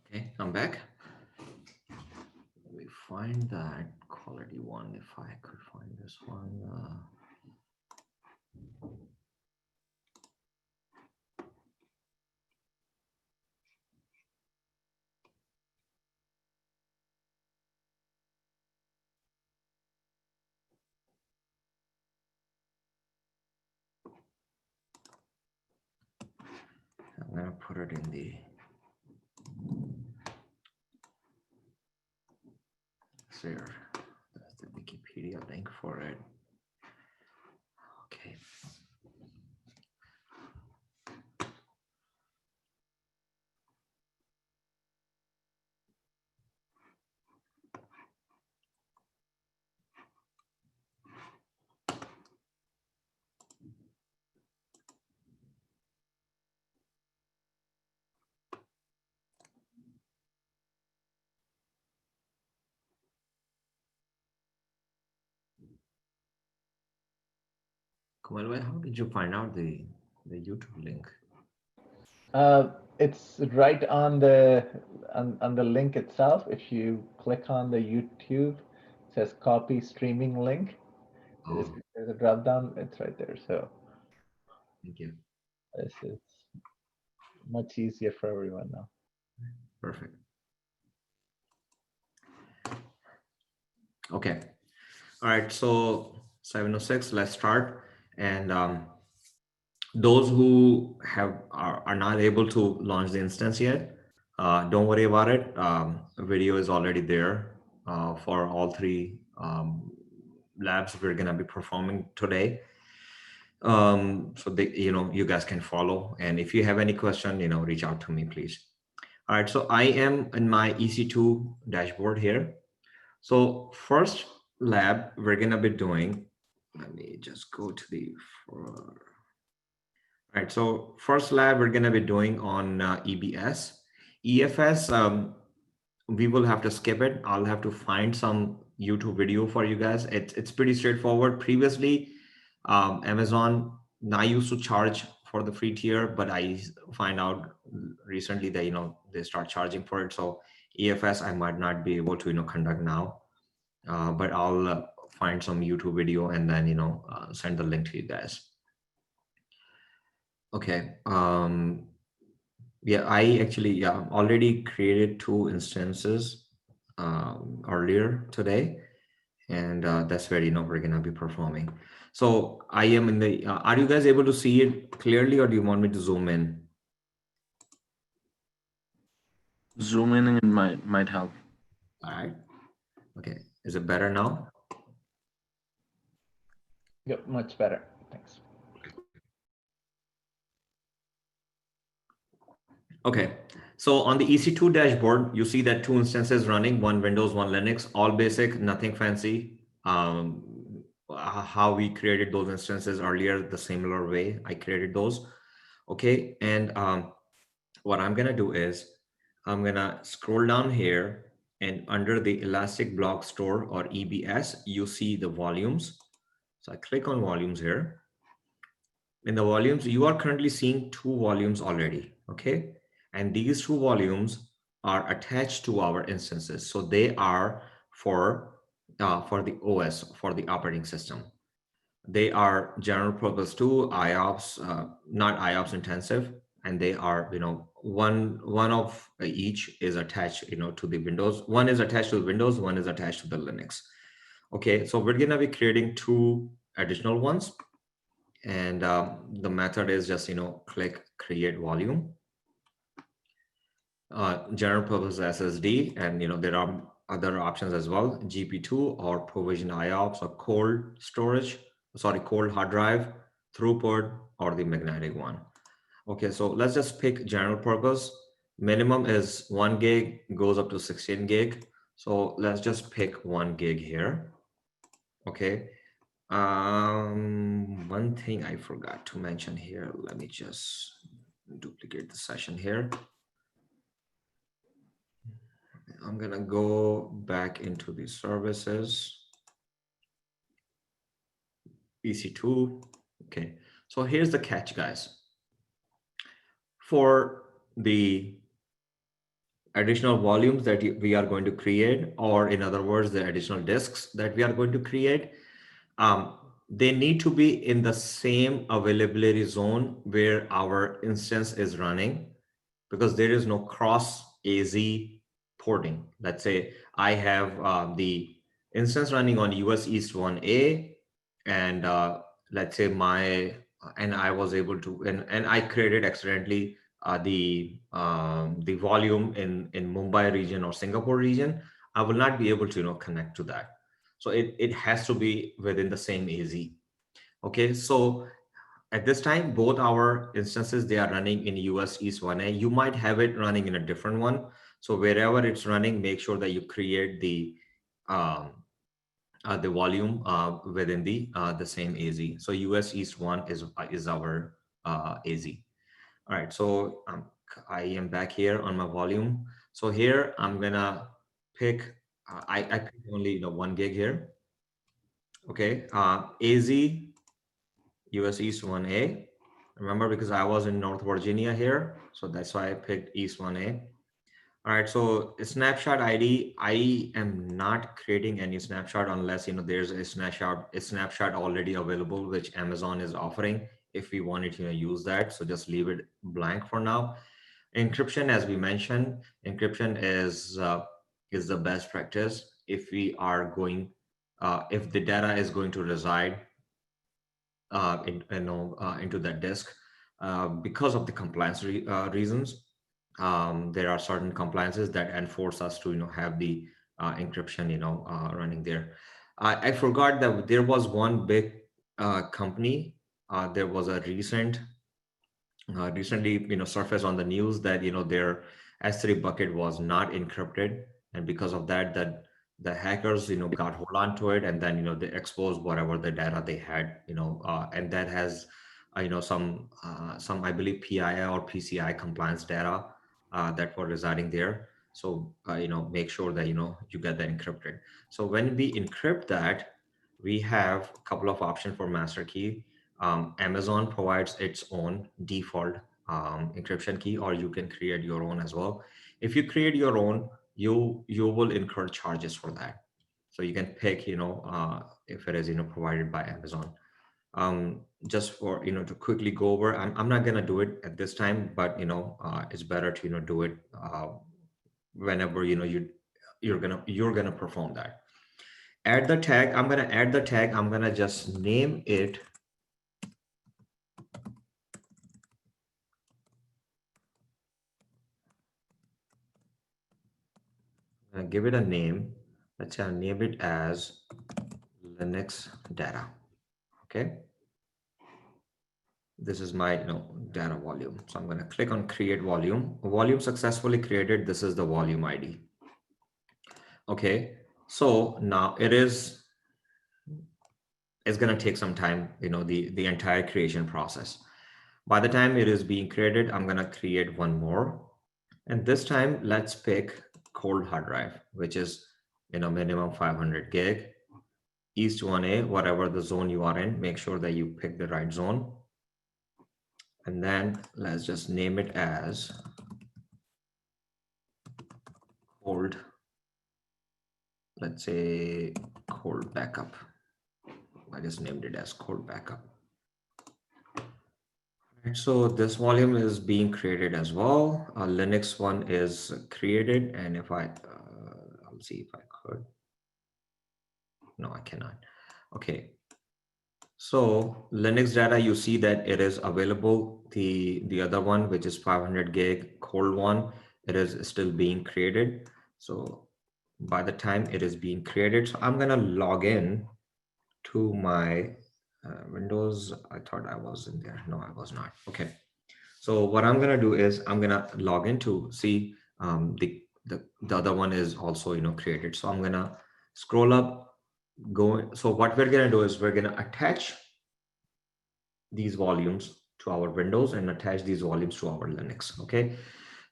Okay, I'm back. Let me find that quality one if I could find this one. I'm gonna put it in the here. That's the Wikipedia link for it. Okay. Kamal, how did you find out the YouTube link? It's right on the link itself. If you click on the YouTube, it says copy streaming link. Oh. There's a drop down. It's right there. So Thank you. It's much easier for everyone now. Perfect. Okay. All right. So 7:06, let's start. And those who are not able to launch the instance yet, don't worry about it. Video is already there for all three labs we're gonna be performing today. So they, you guys can follow. And if you have any question, reach out to me, please. All right. So I am in my EC2 dashboard here. So first lab we're gonna be doing. Let me just go to the. All right. So first lab we're gonna be doing on EBS. EFS, we will have to skip it. I'll have to find some YouTube video for you guys. It's pretty straightforward. Previously, Amazon I used to charge for the free tier, but I find out recently that they start charging for it. So EFS I might not be able to conduct now, but I'll find some YouTube video and then send the link to you guys. Okay. Yeah, I actually already created 2 instances earlier today, and that's where we're gonna be performing. So I am in the. Are you guys able to see it clearly, or do you want me to zoom in? Zoom in and might help. All right. Okay. Is it better now? Yep, much better. Thanks. Okay, so on the EC2 dashboard, you see that 2 instances running, one Windows, one Linux, all basic, nothing fancy. How we created those instances earlier, the similar way I created those. Okay, and what I'm gonna do is I'm gonna scroll down here, and under the Elastic Block Store or EBS, you see the volumes. So I click on volumes here. In the volumes, you are currently seeing 2 volumes already, okay? And these 2 volumes are attached to our instances. So they are for the OS, for the operating system. They are general purpose 2 IOPS, not IOPS intensive, and they are, one of each is attached, to the Windows. One is attached to the Windows, one is attached to the Linux. Okay, so we're gonna be creating 2 additional ones. And the method is just, click create volume, general purpose SSD, and there are other options as well, GP2 or provision IOPS or cold hard drive, throughput, or the magnetic one. Okay, so let's just pick general purpose. Minimum is 1 gig, goes up to 16 gig. So let's just pick 1 gig here. Okay. One thing I forgot to mention here, let me just duplicate the session here. I'm gonna go back into the services, EC2. Okay, so here's the catch, guys. For the additional volumes that we are going to create, or in other words, the additional disks that we are going to create, they need to be in the same availability zone where our instance is running, because there is no cross AZ porting. Let's say I have the instance running on US East 1A, and let's say I was able to, and I created accidentally the volume in Mumbai region or Singapore region. I will not be able to connect to that. So it has to be within the same AZ. Okay, so at this time, both our instances, they are running in US East 1A. You might have it running in a different one. So wherever it's running, make sure that you create the volume within the same AZ. So US East 1 is our AZ. All right, so I am back here on my volume. So here I'm gonna pick, I pick only 1 gig here. Okay, AZ US East 1A. Remember, because I was in North Virginia here, so that's why I picked East 1A. All right, so snapshot ID, I am not creating any snapshot unless there's a snapshot already available, which Amazon is offering if we wanted to use that. So just leave it blank for now. Encryption, as we mentioned, encryption is the best practice if we are going, if the data is going to reside into that disk. Because of the compliance reasons, there are certain compliances that enforce us to have the encryption running there. I forgot that there was one big company. There was a recently surfaced on the news that their S3 bucket was not encrypted, and because of that, the hackers got hold on to it, and then they exposed whatever the data they had, and that has some I believe PII or PCI compliance data that were residing there. So make sure that you get that encrypted. So when we encrypt that, we have a couple of options for master key. Amazon provides its own default encryption key, or you can create your own as well. If you create your own, you will incur charges for that. So you can pick, if it is provided by Amazon. Just for to quickly go over, I'm not gonna do it at this time, but it's better to do it whenever you're gonna perform that. Add the tag. I'm gonna add the tag. I'm gonna just name it give it a name. Let's say I'll name it as Linux data. Okay. This is my data volume. So I'm going to click on create volume. Volume successfully created. This is the volume ID. Okay. So now it's going to take some time, the entire creation process. By the time it is being created, I'm going to create one more. And this time, let's pick cold hard drive, which is minimum 500 gig. East 1A, whatever the zone you are in, make sure that you pick the right zone. And then let's just name it as cold, let's say cold backup. I just named it as cold backup. Right, so this volume is being created as well. Linux one is created, and if I'll see if I could. No, I cannot. Okay. So Linux data, you see that it is available. The other one, which is 500 gig cold one, it is still being created. So by the time it is being created, so I'm gonna log in to my Windows. I thought I was in there. No, I was not. Okay. So what I'm gonna do is I'm gonna log in to see the other one is also created. So I'm gonna scroll up. So what we're gonna do is we're gonna attach these volumes to our Windows and attach these volumes to our Linux. Okay,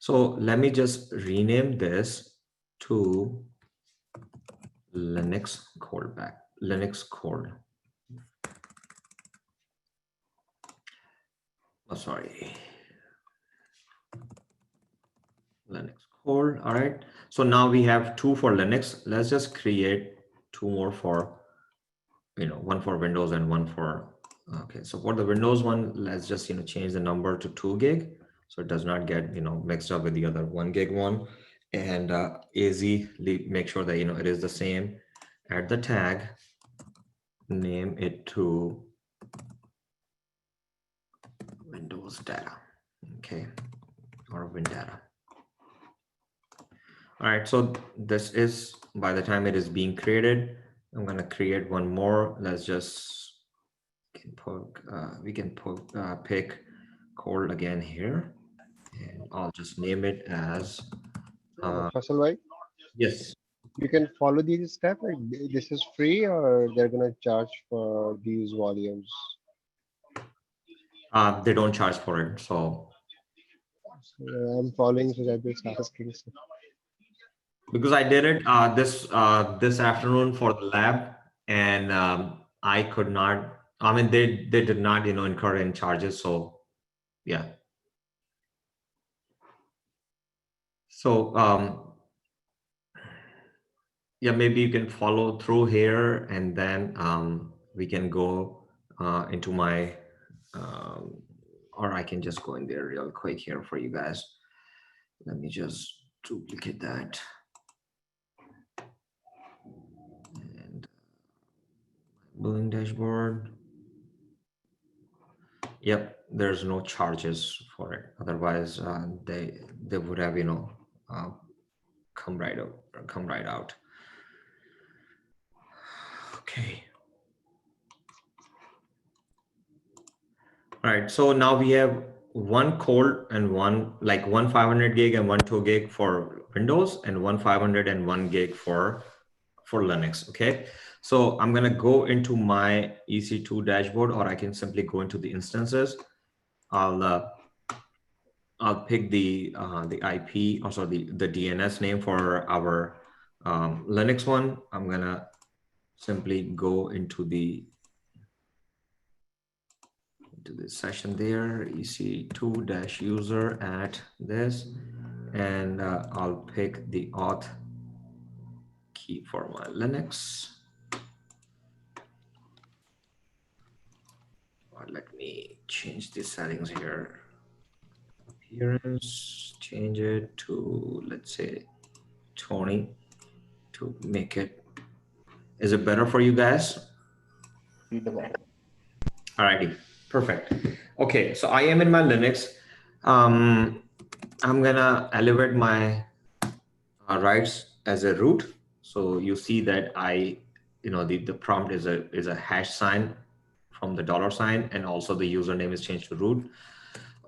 so let me just rename this to Linux cold. Oh, sorry, Linux cold. All right, so now we have 2 for Linux. Let's just create 2 more for one for Windows and one for okay. So for the Windows one, let's just change the number to 2 gig, so it does not get mixed up with the other 1 gig one. And make sure that it is the same. Add the tag, name it to Windows data, okay, or WinData. All right, so this is, by the time it is being created, I'm going to create one more. Let's just we can pick cold again here, and I'll just name it as Faisal bhai, yes. you can follow these steps. Like this is free, or they're gonna charge for these volumes. They don't charge for it, so I'm following, so that just asking. because I did it this afternoon for the lab, and I could not. I mean, they did not incur any charges, so yeah. So yeah, maybe you can follow through here, and then we can go into my or I can just go in there real quick here for you guys. Let me just duplicate that. And billing dashboard. Yep, there's no charges for it. Otherwise, they would have, you know, come right out. Okay. All right. So now we have one cold and one 500 gig and 2 gig for Windows and 500 and 1 gig for Linux. Okay. So I'm gonna go into my EC2 dashboard, or I can simply go into the instances. I'll pick the IP, or sorry, the DNS name for our Linux one. I'm gonna simply go into the session there, EC2-user at this, and I'll pick the auth key for my Linux. Let me change the settings here. Appearance, change it to, let's say, 20 to make it. Is it better for you guys? Alrighty, perfect. Okay, so I am in my Linux. I'm gonna elevate my rights as a root. So you see that the prompt is a hash sign from the $sign, and also the username is changed to root.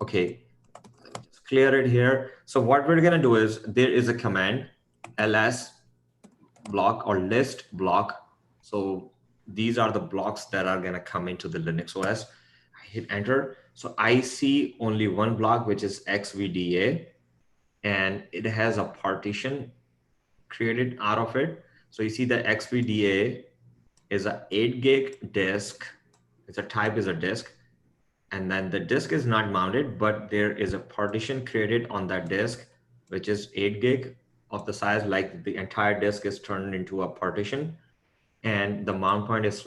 Okay, just clear it here. So what we're gonna do is, there is a command ls block or list block. So these are the blocks that are gonna come into the Linux OS. I hit enter. So I see only one block, which is xvda, and it has a partition created out of it. So you see that xvda is a 8 gig disk. It's a type is a disk, and then the disk is not mounted, but there is a partition created on that disk, which is 8 gig of the size, like the entire disk is turned into a partition. And the mount point is /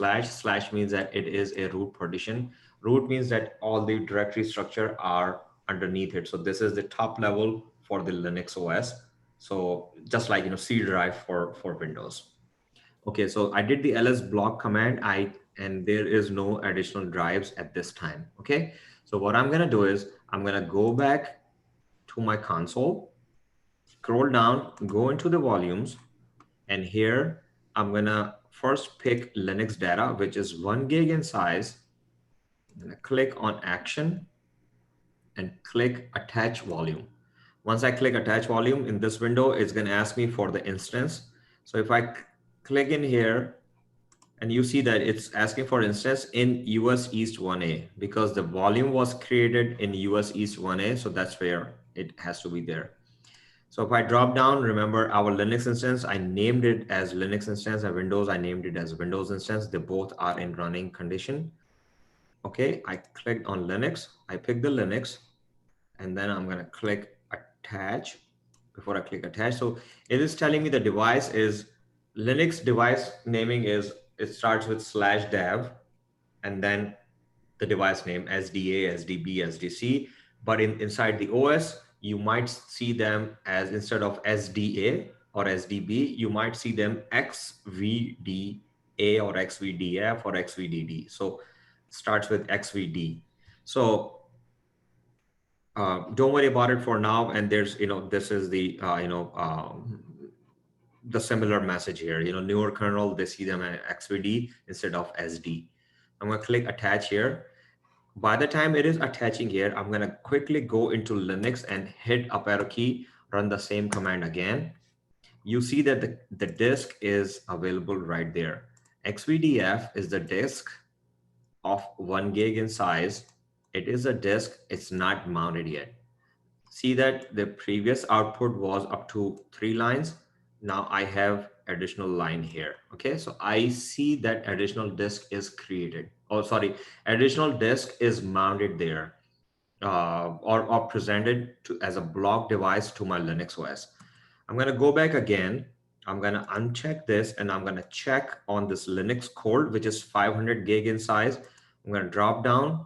means that it is a root partition. Root means that all the directory structure are underneath it. So this is the top level for the Linux OS. So just like, C drive for Windows. Okay, so I did the ls block command, and there is no additional drives at this time. Okay, so what I'm gonna do is, I'm gonna go back to my console, scroll down, go into the volumes, and here I'm gonna first pick Linux data, which is 1 gig in size. I'm gonna click on action and click attach volume. Once I click attach volume in this window, it's gonna ask me for the instance. So if I click in here, and you see that it's asking for instance in US East 1A, because the volume was created in US East 1A. So that's where it has to be there. So if I drop down, remember our Linux instance, I named it as Linux instance, and Windows, I named it as Windows instance. They both are in running condition. Okay, I clicked on Linux, I picked the Linux, and then I'm gonna click attach before I click attach. So it is telling me the device is Linux device naming is, it starts with /dev, and then the device name SDA, SDB, SDC. But inside the OS, you might see them as, instead of SDA or SDB, you might see them XVDA or XVDF or XVDD. So it starts with XVD. So don't worry about it for now. And there's, this is the, the similar message here, newer kernel, they see them at XVD instead of SD. I'm gonna click attach here. By the time it is attaching here, I'm gonna quickly go into Linux and hit up arrow key, run the same command again. You see that the disk is available right there. XVDF is the disk of 1 gig in size. It is a disk, it's not mounted yet. See that the previous output was up to 3 lines. Now I have additional line here. Okay, so I see that additional disk is created. Oh, sorry, additional disk is mounted there, or presented as a block device to my Linux OS. I'm gonna go back again. I'm gonna uncheck this, and I'm gonna check on this Linux code, which is 500 gig in size. I'm gonna drop down,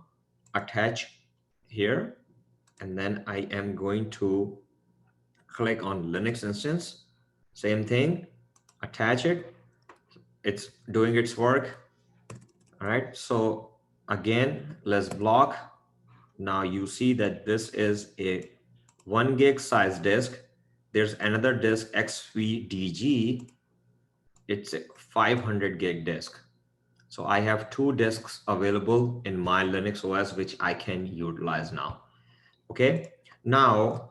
attach here, and then I am going to click on Linux instance. Same thing, attach it. It's doing its work. All right, so again, let's block. Now you see that this is a 1 gig size disk. There's another disk XVDG. It's a 500 gig disk. So I have 2 disks available in my Linux OS, which I can utilize now. Okay, now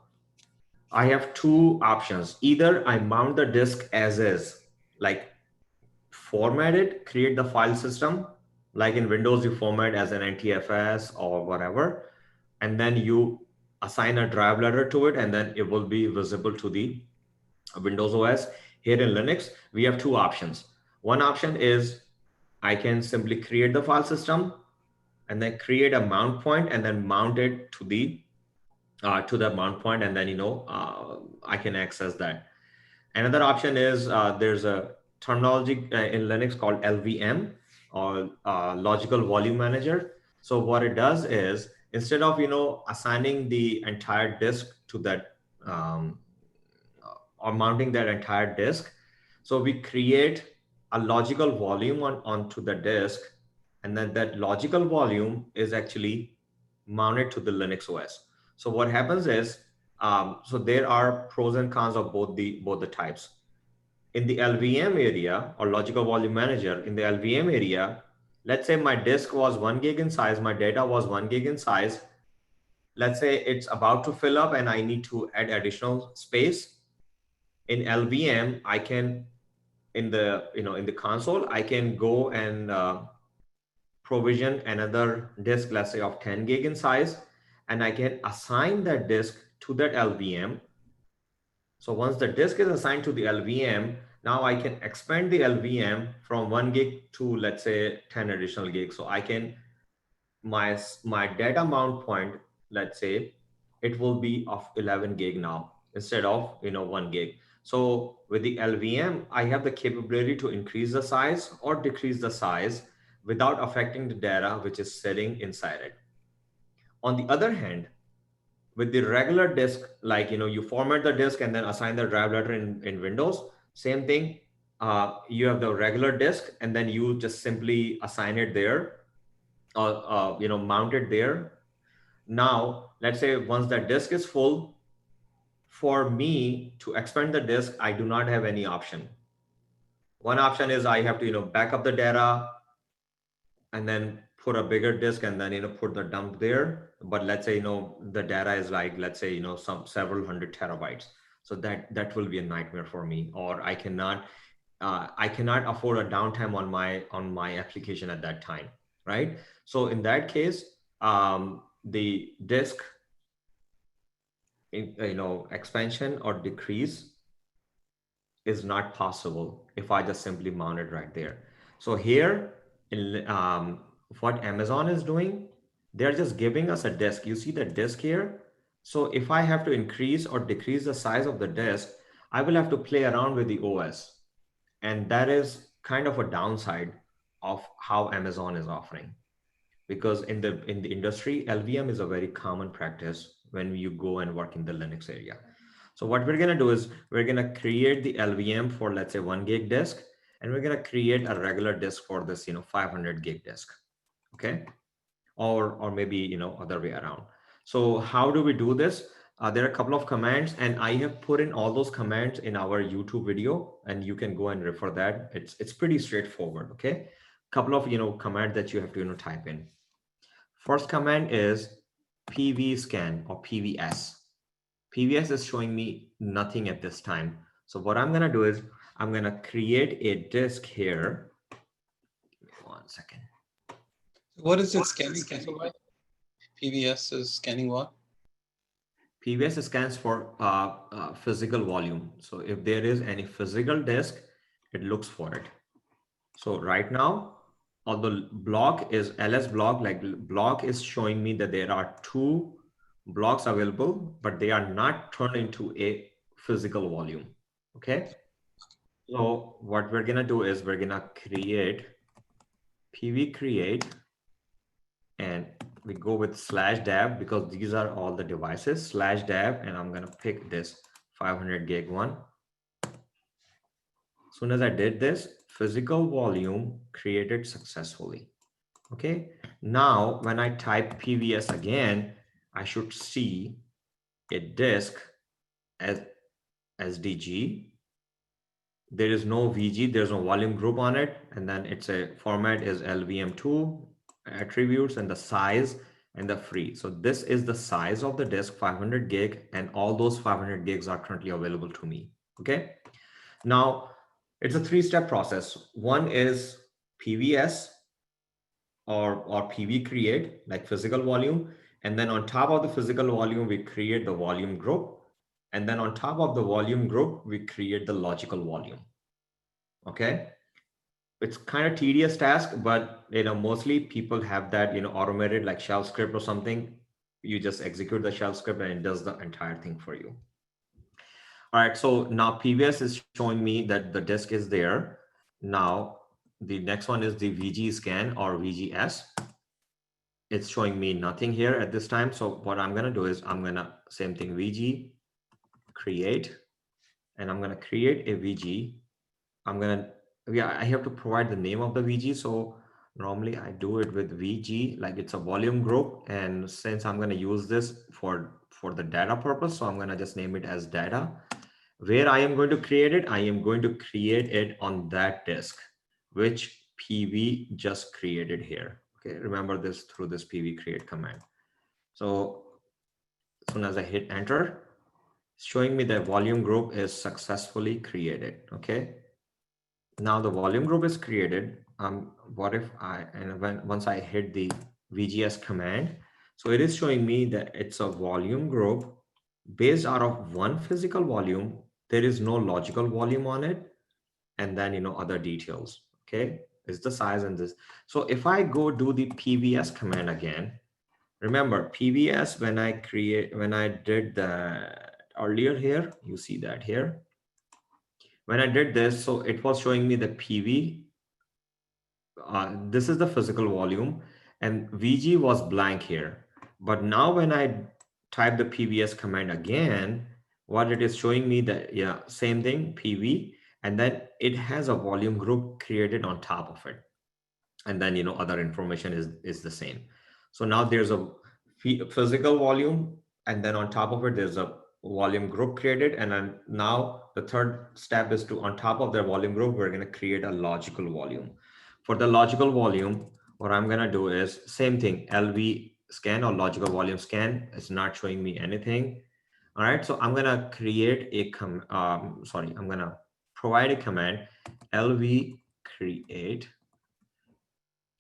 I have 2 options. Either I mount the disk as is, like format it, create the file system, like in Windows, you format as an NTFS or whatever, and then you assign a drive letter to it, and then it will be visible to the Windows OS. Here in Linux, we have 2 options. One option is I can simply create the file system and then create a mount point and then mount it to the mount point, and then I can access that. Another option is there's a terminology in Linux called LVM, or logical volume manager. So what it does is, instead of assigning the entire disk to that or mounting that entire disk, so we create a logical volume onto the disk, and then that logical volume is actually mounted to the Linux OS. So what happens is, so there are pros and cons of both the types. In the LVM area, or logical volume manager, in the LVM area, let's say my disk was 1 gig in size, my data was 1 gig in size. Let's say it's about to fill up and I need to add additional space. In LVM, I can, in the console, I can go and provision another disk, let's say of 10 gig in size, and I can assign that disk to that LVM. So once the disk is assigned to the LVM, now I can expand the LVM from 1 gig to, let's say, 10 additional gigs. So I can, my data mount point, let's say, it will be of 11 gig now instead of 1 gig. So with the LVM, I have the capability to increase the size or decrease the size without affecting the data which is sitting inside it. On the other hand, with the regular disk, like you format the disk and then assign the drive letter in Windows, same thing. You have the regular disk and then you just simply assign it there, or mount it there. Now let's say once that disk is full, for me to expand the disk, I do not have any option. One option is I have to back up the data and then put a bigger disk and then put the dump there. But let's say the data is like, let's say some several hundred terabytes, so that will be a nightmare for me. Or I cannot afford a downtime on my application at that time, right? So in that case, the disk expansion or decrease is not possible if I just simply mount it right there. So here, what Amazon is doing, they're just giving us a disk. You see the disk here. So if I have to increase or decrease the size of the disk, I will have to play around with the OS. And that is kind of a downside of how Amazon is offering. Because in the industry, LVM is a very common practice when you go and work in the Linux area. So what we're going to do is we're going to create the LVM for, let's say, 1 gig disk, and we're going to create a regular disk for this 500 gig disk. Okay, or maybe other way around. So how do we do this? There are a couple of commands, and I have put in all those commands in our YouTube video, and you can go and refer that. It's pretty straightforward. Okay, couple of commands that you have to type in. First command is pvscan or PVS. PVS is showing me nothing at this time. So what I'm going to do is I'm going to create a disk here. Give me 1 second. What is it scanning? PVS is scanning what? PVS scans for physical volume. So if there is any physical disk, it looks for it. So right now, although block is LS block, like block is showing me that there are 2 blocks available, but they are not turned into a physical volume. Okay. So what we're going to do is we're going to create PV create, and we go with /dev because these are all the devices /dev, and I'm going to pick this 500 gig one. As soon as I did this, physical volume created successfully. Okay, now when I type PVS again, I should see a disk as SDG. There is no VG, there's no volume group on it, and then it's a format is LVM2 attributes and the size and the free. So this is the size of the disk, 500 gig, and all those 500 gigs are currently available to me. Okay, now it's a three-step process. One is PVS or PV create, like physical volume, and then on top of the physical volume we create the volume group, and then on top of the volume group we create the logical volume. Okay, it's kind of tedious task, but mostly people have that automated, like shell script or something. You just execute the shell script and it does the entire thing for you. All right, so now PVS is showing me that the disk is there. Now the next one is the VG scan or VGS. It's showing me nothing here at this time. So what I'm going to do is I'm going to same thing, VG create, and I'm going to create a VG. I'm going to, yeah, I have to provide the name of the VG. So normally I do it with VG, like it's a volume group. And since I'm going to use this for the data purpose, so I'm going to just name it as data. Where I am going to create it, I am going to create it on that disk, which PV just created here. Okay, remember this through this PV create command. So as soon as I hit enter, it's showing me that volume group is successfully created. Okay, now the volume group is created. What if once I hit the VGS command, so it is showing me that it's a volume group based out of one physical volume. There is no logical volume on it, and then other details. Okay, it's the size and this. So if I go do the PVS command again, remember PVS when I did that earlier here, you see that here. When I did this, so it was showing me the PV. This is the physical volume, and VG was blank here. But now when I type the PVS command again, what it is showing me that, yeah, same thing, PV, and then it has a volume group created on top of it. And then, other information is the same. So now there's a physical volume, and then on top of it, there's a volume group created. And then now the third step is to, on top of the volume group, we're going to create a logical volume. For the logical volume, what I'm going to do is same thing, LV scan or logical volume scan. It's not showing me anything. All right, so I'm going to create a I'm going to provide a command, LV create.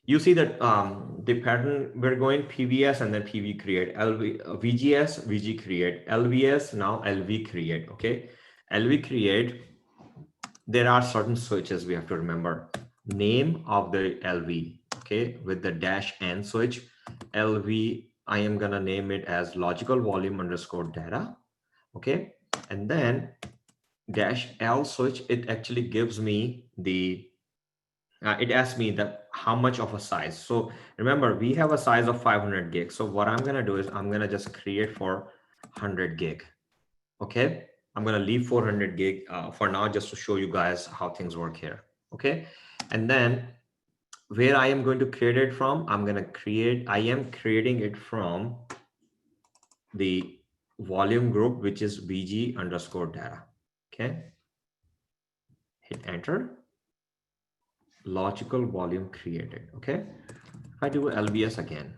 You see that the pattern, we're going PVS and then PV create, VGS, VG create, LVS, now LV create. Okay, LV create, there are certain switches we have to remember. Name of the LV, okay, with the -n switch. LV, I am gonna name it as logical volume underscore data. Okay, and then -L switch, it actually gives me the it asks me that how much of a size. So remember, we have a size of 500 gigs. So what I'm gonna do is I'm gonna just create for 100 gig. Okay, I'm gonna leave 400 gig for now, just to show you guys how things work here. Okay, and then where I am going to create it from, I am creating it from the volume group, which is VG underscore data. Okay, hit enter. Logical volume created. Okay, if I do LVS again,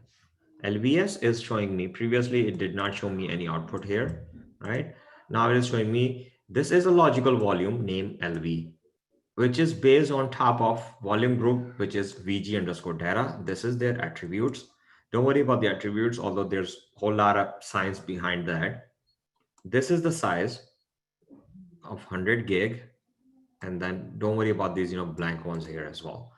LVS is showing me, previously it did not show me any output here, right? Now it is showing me this is a logical volume named LV, which is based on top of volume group, which is VG underscore data. This is their attributes. Don't worry about the attributes, although there's a whole lot of science behind that. This is the size of 100 gig. And then don't worry about these, blank ones here as well.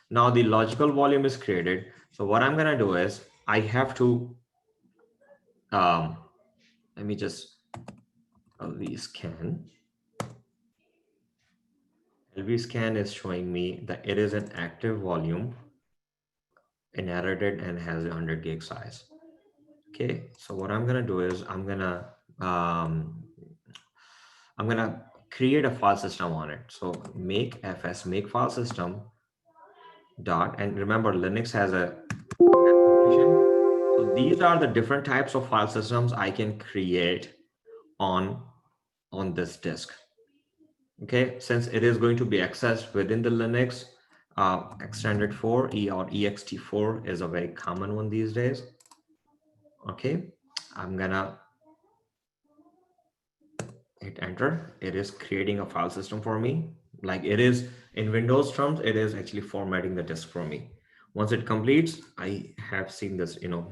Now the logical volume is created. So what I'm gonna do is I have to, let me just LV scan. LV scan is showing me that it is an active volume. inherited and has a 100 gig size. Okay, so what I'm gonna do is I'm gonna create a file system on it. So make fs make file system dot, and remember Linux has a definition. So these are the different types of file systems I can create on this disk. Okay, since it is going to be accessed within the Linux, extended 4 E or ext4 is a very common one these days. Okay, I'm gonna hit enter. It is creating a file system for me. Like it is in Windows terms, it is actually formatting the disk for me. Once it completes, I have seen this, done.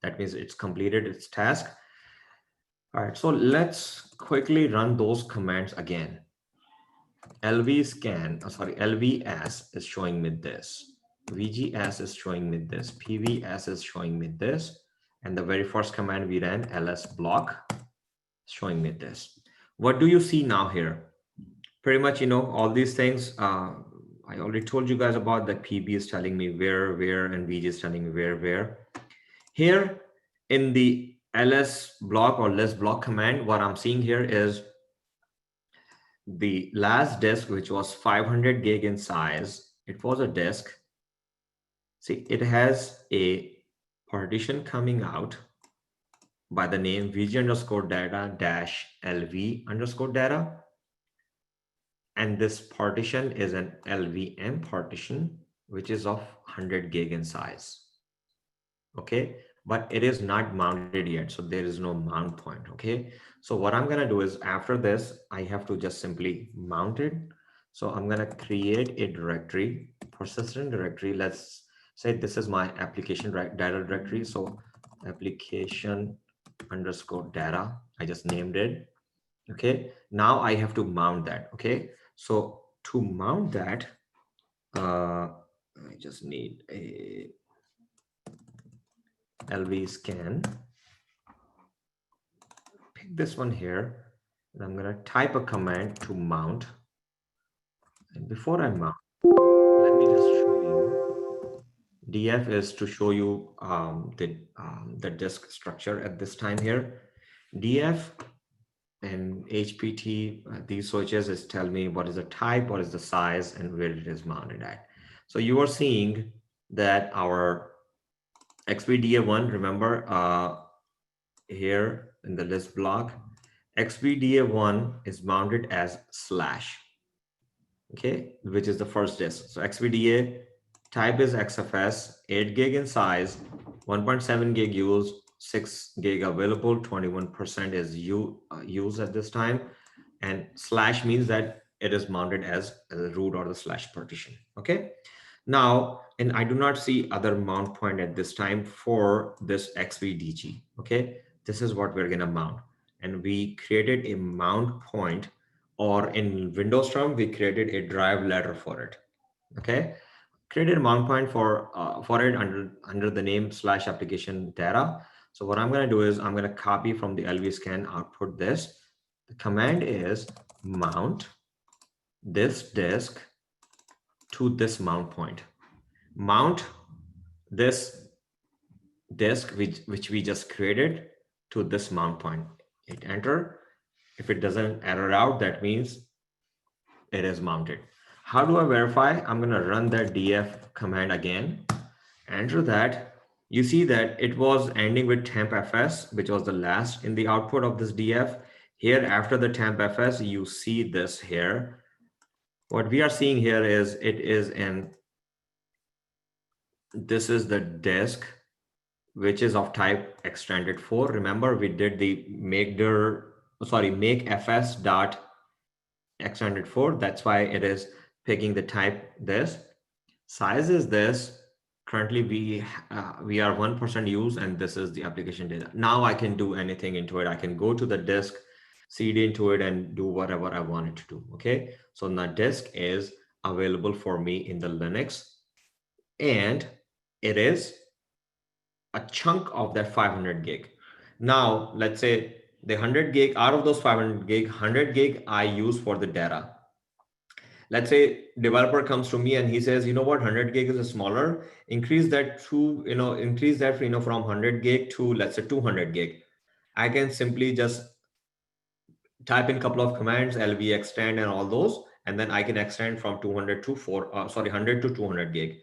That means it's completed its task. All right, so let's quickly run those commands again. LVS is showing me this. VGS is showing me this. PVS is showing me this. And the very first command we ran, ls block, showing me this. What do you see now here? Pretty much, all these things. I already told you guys about that. PB is telling me where, and VG is telling me where. Here in the ls block or list block command, what I'm seeing here is the last disk, which was 500 gig in size. It was a disk. See, it has a partition coming out by the name vg underscore data dash lv underscore data. And this partition is an LVM partition, which is of 100 gig in size. Okay, but it is not mounted yet, so there is no mount point. Okay, so what I'm gonna do is after this, I have to just simply mount it. So I'm gonna create a directory, persistent directory. Let's say this is my application data directory. So application underscore data, I just named it. Okay, now I have to mount that. Okay, so to mount that, I just need a LV scan. Pick this one here, and I'm gonna type a command to mount. And before I mount, let me just show you. DF is to show you the disk structure at this time here. DF and HPT, these switches is tell me what is the type, what is the size, and where it is mounted at. So you are seeing that our XPDA1, remember here in the list block, XPDA1 is mounted as slash, okay, which is the first disk. So XPDA type is XFS, 8 gig in size, 1.7 gig used, 6 gig available, 21% is used at this time. And slash means that it is mounted as the root or the slash partition. Okay. Now, and I do not see other mount point at this time for this XVDG. Okay. This is what we're going to mount. And we created a mount point, or in Windows term, we created a drive letter for it. Okay. Created a mount point for it under the name slash application data. So what I'm going to do is I'm going to copy from the LV scan output this. The command is mount this disk to this mount point. Mount this disk which we just created to this mount point. Hit enter. If it doesn't error out, that means it is mounted. How do I verify? I'm going to run that df command again. Enter that. You see that it was ending with temp fs, which was the last in the output of this df. Here after the temp fs, you see this here. What we are seeing here is this is the disk, which is of type extended 4. Remember, we did the make fs dot extended 4. That's why it is picking the type this. Size is this. Currently, we are 1% used, and this is the application data. Now I can do anything into it. I can go to the disk, seed into it, and do whatever I want it to do. Okay, so the disk is available for me in the Linux, and it is a chunk of that 500 gig. Now, let's say the 100 gig, out of those 500 gig, 100 gig I use for the data. let's say developer comes to me and he says, you know what, 100 gig is smaller, increase that to, increase that, from 100 gig to, let's say 200 gig. I can simply just type in a couple of commands, LV extend and all those, and then I can extend from 200 to 100 to 200 gig.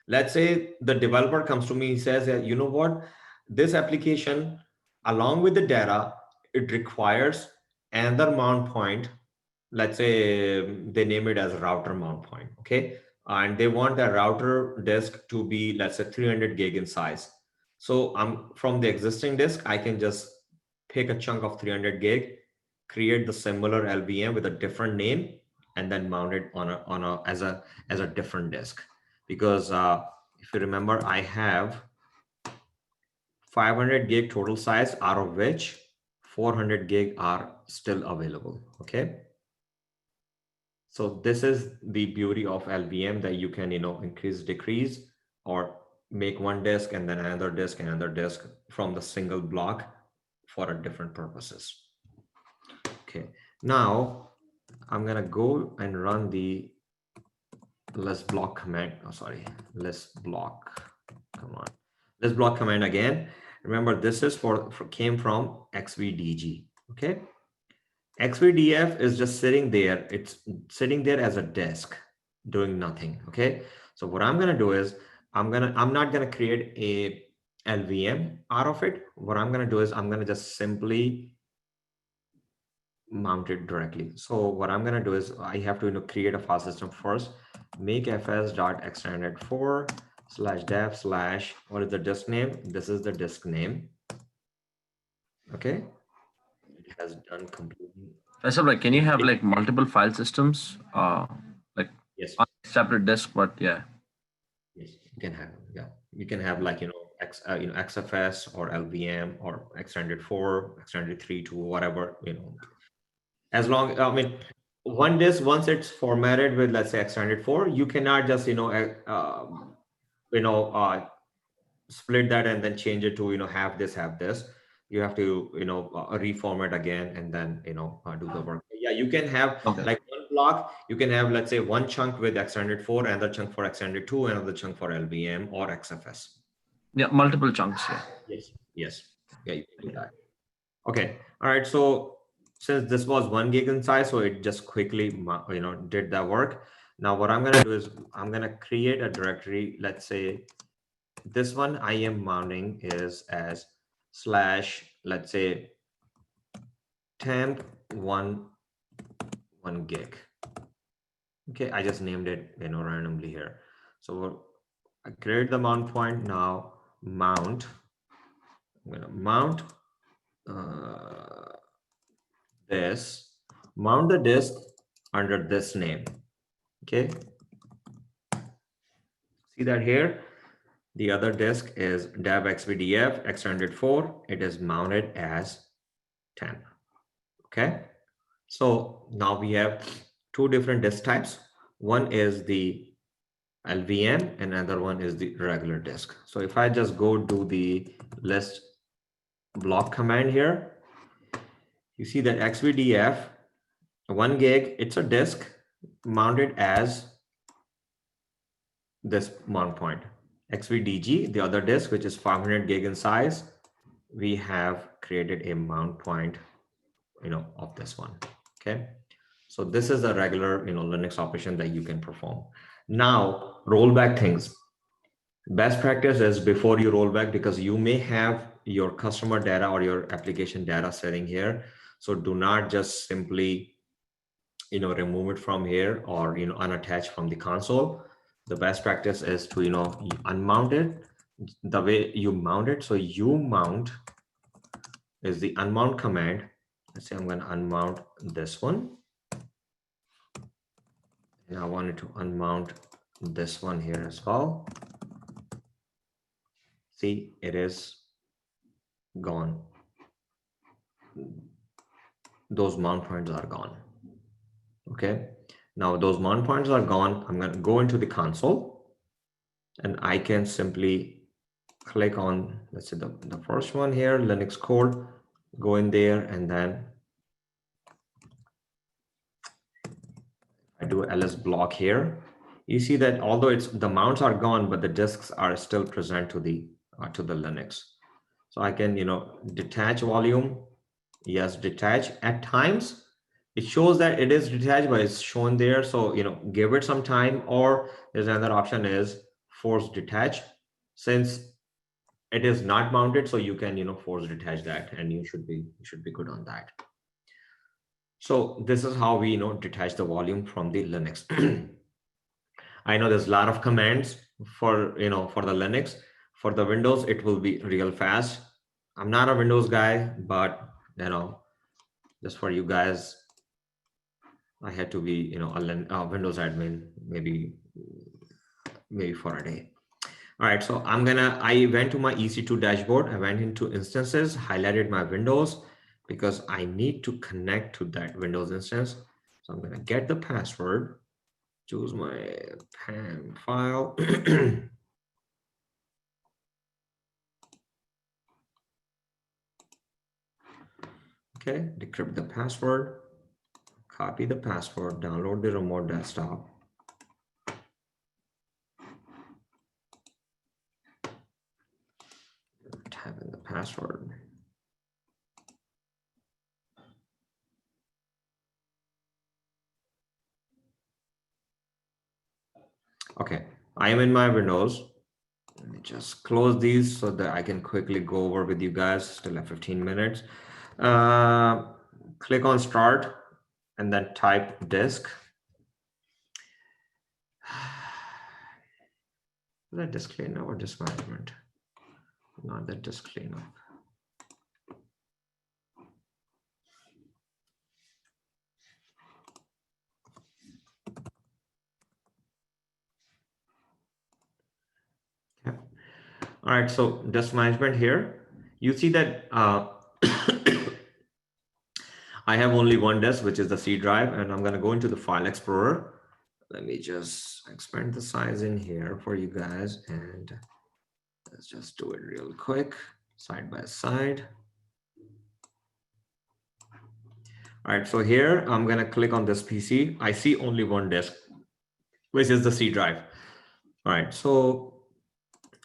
Let's say the developer comes to me, he says, you know what, this application, along with the data, it requires another mount point. Let's say they name it as a router mount point, okay? And they want the router disk to be, let's say 300 gig in size. So from the existing disk, I can just pick a chunk of 300 gig, create the similar LVM with a different name, and then mount it as a different disk. Because if you remember, I have 500 gig total size, out of which 400 gig are still available, okay? So this is the beauty of LVM, that you can, increase, decrease, or make one disk and then another disk from the single block for a different purposes. Okay, now I'm gonna go and run the list block command. Oh, sorry, list block. Come on, list block command again. Remember, this is came from XVDG. Okay. XVDF is just sitting there. It's sitting there as a disk doing nothing. Okay. So what I'm going to do is I'm not going to create a LVM out of it. What I'm going to do is I'm going to just simply mount it directly. So what I'm going to do is I have to create a file system first. Make fs.extended4/dev/ what is the disk name? This is the disk name. Okay. It has done completely. Like, can you have like multiple file systems? Like yes, on a separate disk, but yeah. Yes, you can have, yeah. You can have like, XFS or LVM or extended 4, extended 3 to whatever, as long, one disk, once it's formatted with, let's say, extended 4, you cannot just, split that and then change it to, have this. You have to, reformat again and then, do the work. Yeah, you can have like one block, you can have, let's say, one chunk with extended 4, another chunk for extended 2, another chunk for LVM or XFS. Yeah, multiple chunks. Yeah. Yes. Yeah, you can do that. Okay. All right. So since this was 1 gig in size, so it just quickly, did that work. Now what I'm going to do is I'm going to create a directory. Let's say this one I am mounting is as / let's say temp 1 gig. Okay, I just named it, randomly here. So I create the mount point. Now mount. I'm gonna mount this. Mount the disk under this name. Okay. See that here? The other disk is dev xvdf extended 4. It is mounted as temp. Okay. So now we have 2 different disk types. One is the LVM and another one is the regular disk. So if I just go do the list block command here, you see that XVDF 1 gig, it's a disk mounted as this mount point. XVDG, the other disk, which is 500 gig in size, we have created a mount point, of this one. Okay. So this is a regular, Linux operation that you can perform. Now, rollback things. Best practice is before you roll back, because you may have your customer data or your application data sitting here. So do not just simply, remove it from here or, unattach from the console. The best practice is to, unmount it the way you mount it. So you mount is the unmount command. Let's say I'm going to unmount this one. And I wanted to unmount this one here as well. See, it is gone. Those mount points are gone. Okay. Now those mount points are gone. I'm going to go into the console and I can simply click on, let's say the first one here, Linux code, go in there. And then I do do ls block here, you see that although it's the mounts are gone, but the disks are still present to the Linux. So I can, detach volume. Yes, detach. At times it shows that it is detached, but it's shown there. So, give it some time, or there's another option is force detach. Since it is not mounted, so you can, force detach that, and you should be good on that. So this is how we, detach the volume from the Linux. I know there's a lot of commands for, for the Linux. For the Windows, it will be real fast. I'm not a Windows guy, but, just for you guys, I had to be, a Windows admin, maybe for a day. All right, so I went to my EC2 dashboard. I went into instances, highlighted my Windows because I need to connect to that Windows instance. So I'm gonna get the password, choose my PAM file. Okay, decrypt the password, copy the password, download the remote desktop. Type in the password. Okay, I am in my Windows. Let me just close these so that I can quickly go over with you guys. Still have 15 minutes. Click on start and then type disk. Is that disk cleanup or disk management? Not that disk cleanup. Okay. All right, so disk management here. You see that I have only one disk, which is the C drive, and I'm going to go into the file explorer. Let me just expand the size in here for you guys, and let's just do it real quick, side by side. All right, so here I'm going to click on this PC. I see only one disk, which is the C drive. All right, so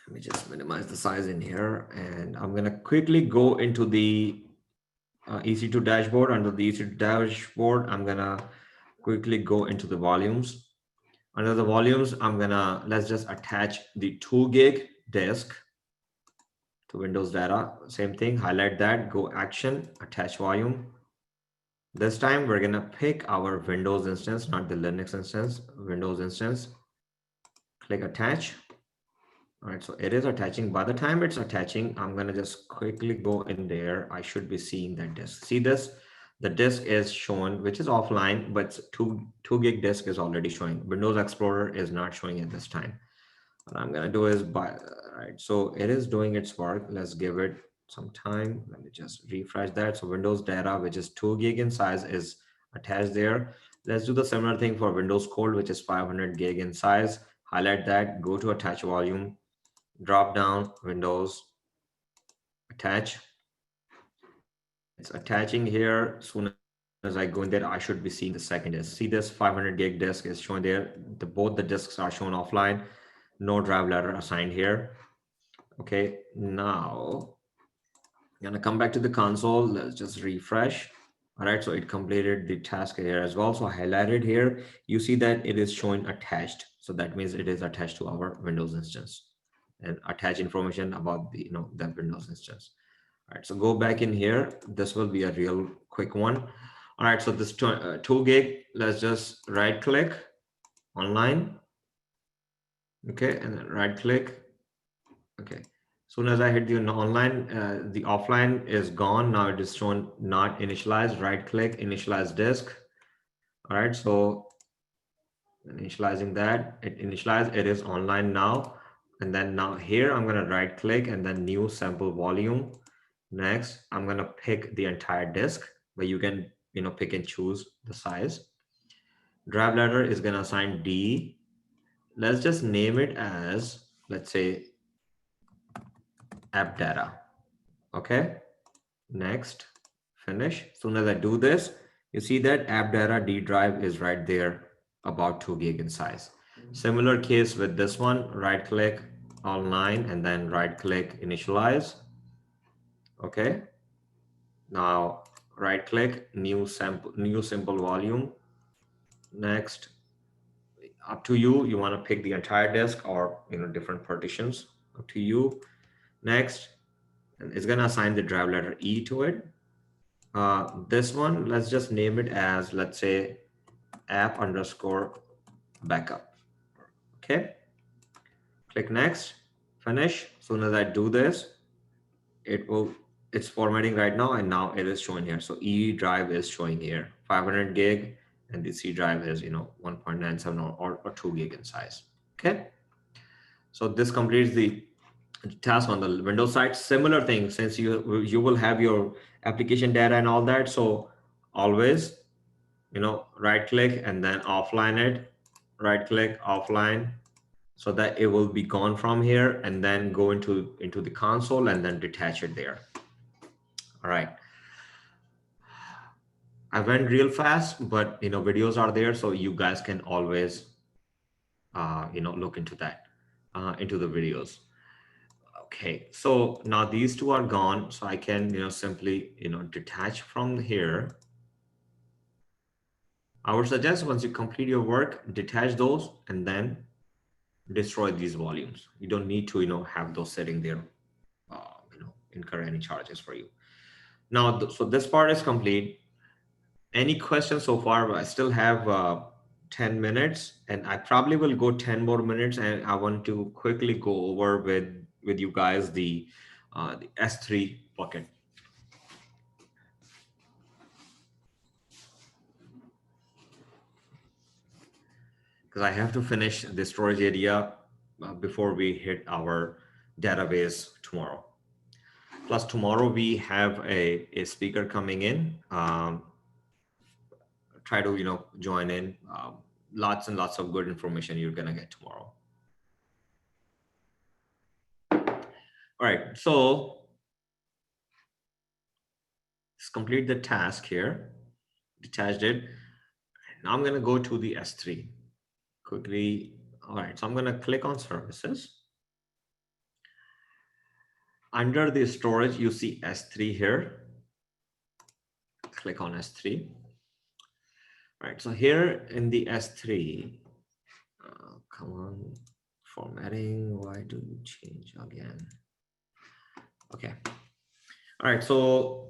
let me just minimize the size in here, and I'm going to quickly go into the EC2 dashboard. Under the EC2 dashboard, I'm going to quickly go into the volumes. Under the volumes, let's just attach the 2 gig disk to Windows data. Same thing, highlight that, go action, attach volume. This time we're gonna pick our Windows instance, not the Linux instance, Windows instance. Click attach. All right, so it is attaching. By the time it's attaching, I'm gonna just quickly go in there. I should be seeing that disk. See this? The disk is shown, which is offline, but 2 gig disk is already showing. Windows Explorer is not showing at this time. What I'm gonna do is right, so it is doing its work. Let's give it some time. Let me just refresh that. So Windows data, which is 2 gig in size, is attached there. Let's do the similar thing for Windows Code, which is 500 gig in size. Highlight that, go to attach volume, drop down Windows, attach. It's attaching here. Soon as I go in there, I should be seeing the second disk. See this 500 gig disk is shown there. Both the disks are shown offline. No drive letter assigned here. Okay, now I'm gonna come back to the console. Let's just refresh. All right, so it completed the task here as well. So highlighted here, you see that it is showing attached. So that means it is attached to our Windows instance and attach information about the that Windows instance. All right, so go back in here. This will be a real quick one. All right, so this 2 gig, let's just right click online. Okay, and then right click. Okay, soon as I hit the online, the offline is gone. Now it is shown not initialized. Right click, initialize disk. All right, so initializing that, it initialized, it is online now. And then now here, I'm gonna right click and then new sample volume. Next, I'm gonna pick the entire disk, but you can pick and choose the size. Drive letter is gonna assign D. Let's just name it as, let's say, app data. Okay, next, finish. Soon as I do this, you see that app data D drive is right there. about 2 gig in size. Similar case with this one, right click all 9 and then right click initialize. Okay. Now right click new sample, new simple volume. Next, up to you. You want to pick the entire disk or different partitions. Up to you. Next, and it's gonna assign the drive letter E to it. This one, let's just name it as, let's say, app underscore backup. Okay. Click next, finish. As soon as I do this, it's formatting right now, and now it is showing here. So E drive is showing here 500 gig, and the C drive is 1.97 or 2 gig in size. Okay. So this completes the task on the Windows side. Similar thing, since you will have your application data and all that. So always, right click and then offline it, right click offline, so that it will be gone from here, and then go into the console and then detach it there. All right. I went real fast, but videos are there, so you guys can always look into that, into the videos. Okay, so now these two are gone, so I can simply detach from here. I would suggest once you complete your work, detach those and then destroy these volumes. You don't need to have those sitting there, incur any charges for you. Now, so this part is complete. Any questions so far? I still have 10 minutes, and I probably will go 10 more minutes, and I want to quickly go over with you guys the S3 bucket. Because I have to finish the storage area before we hit our database tomorrow. Plus tomorrow we have a speaker coming in. Try to join in. Lots and lots of good information you're gonna get tomorrow. All right, so let's complete the task here. Detached it. Now I'm gonna go to the S3 quickly. All right, so I'm gonna click on services. Under the storage, you see S3 here. Click on S3. All right, so here in the S3, come on, formatting, why do you change again? Okay. All right, so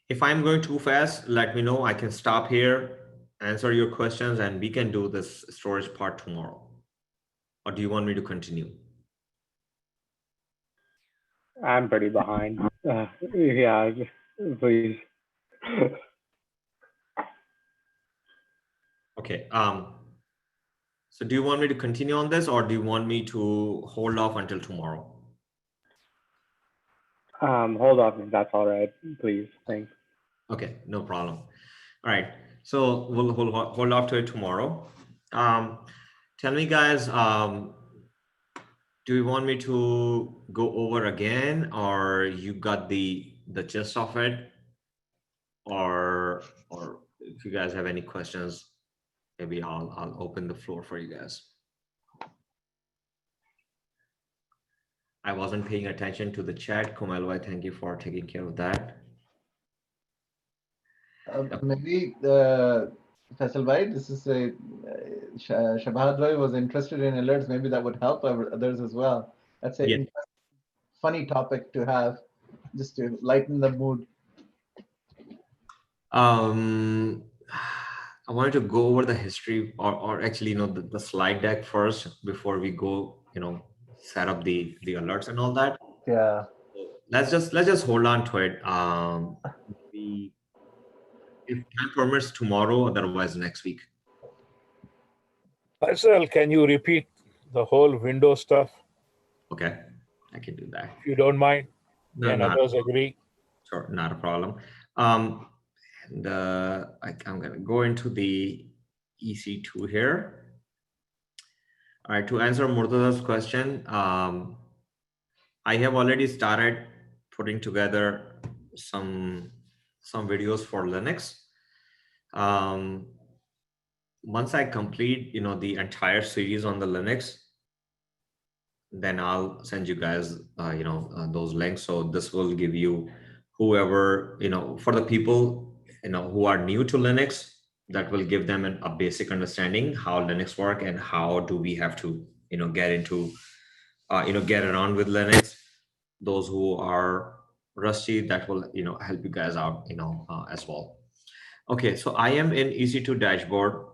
if I'm going too fast, let me know. I can stop here, answer your questions, and we can do this storage part tomorrow. Or do you want me to continue? I'm pretty behind. Yeah, please. Okay. So do you want me to continue on this, or do you want me to hold off until tomorrow? Hold off if that's all right, please. Thanks. Okay, no problem. All right, so we'll hold off to it tomorrow. Tell me, guys, do you want me to go over again, or you got the gist of it, or if you guys have any questions, maybe I'll open the floor for you guys. I wasn't paying attention to the chat. Komalwai, thank you for taking care of that. Maybe Faisal Bhai, this is a Shabad Bhai was interested in alerts. Maybe that would help others as well. That's a funny topic to have, just to lighten the mood. I wanted to go over the history, or actually, the slide deck first before we go, set up the alerts and all that. Yeah. Let's just hold on to it. If time permits, tomorrow, otherwise next week. Faisal, can you repeat the whole Windows stuff? Okay, I can do that. If you don't mind, No, and others agree. Sure, not a problem. And I'm going to go into the EC2 here. All right, to answer Murtaza's question, I have already started putting together some videos for Linux. once I complete, the entire series on the Linux, then I'll send you guys, those links. So this will give you whoever, for the people, who are new to Linux, that will give them a basic understanding how Linux work and how do we have to, get into, get around with Linux. Those who are rusty, that will, help you guys out, as well. Okay, so I am in EC2 dashboard.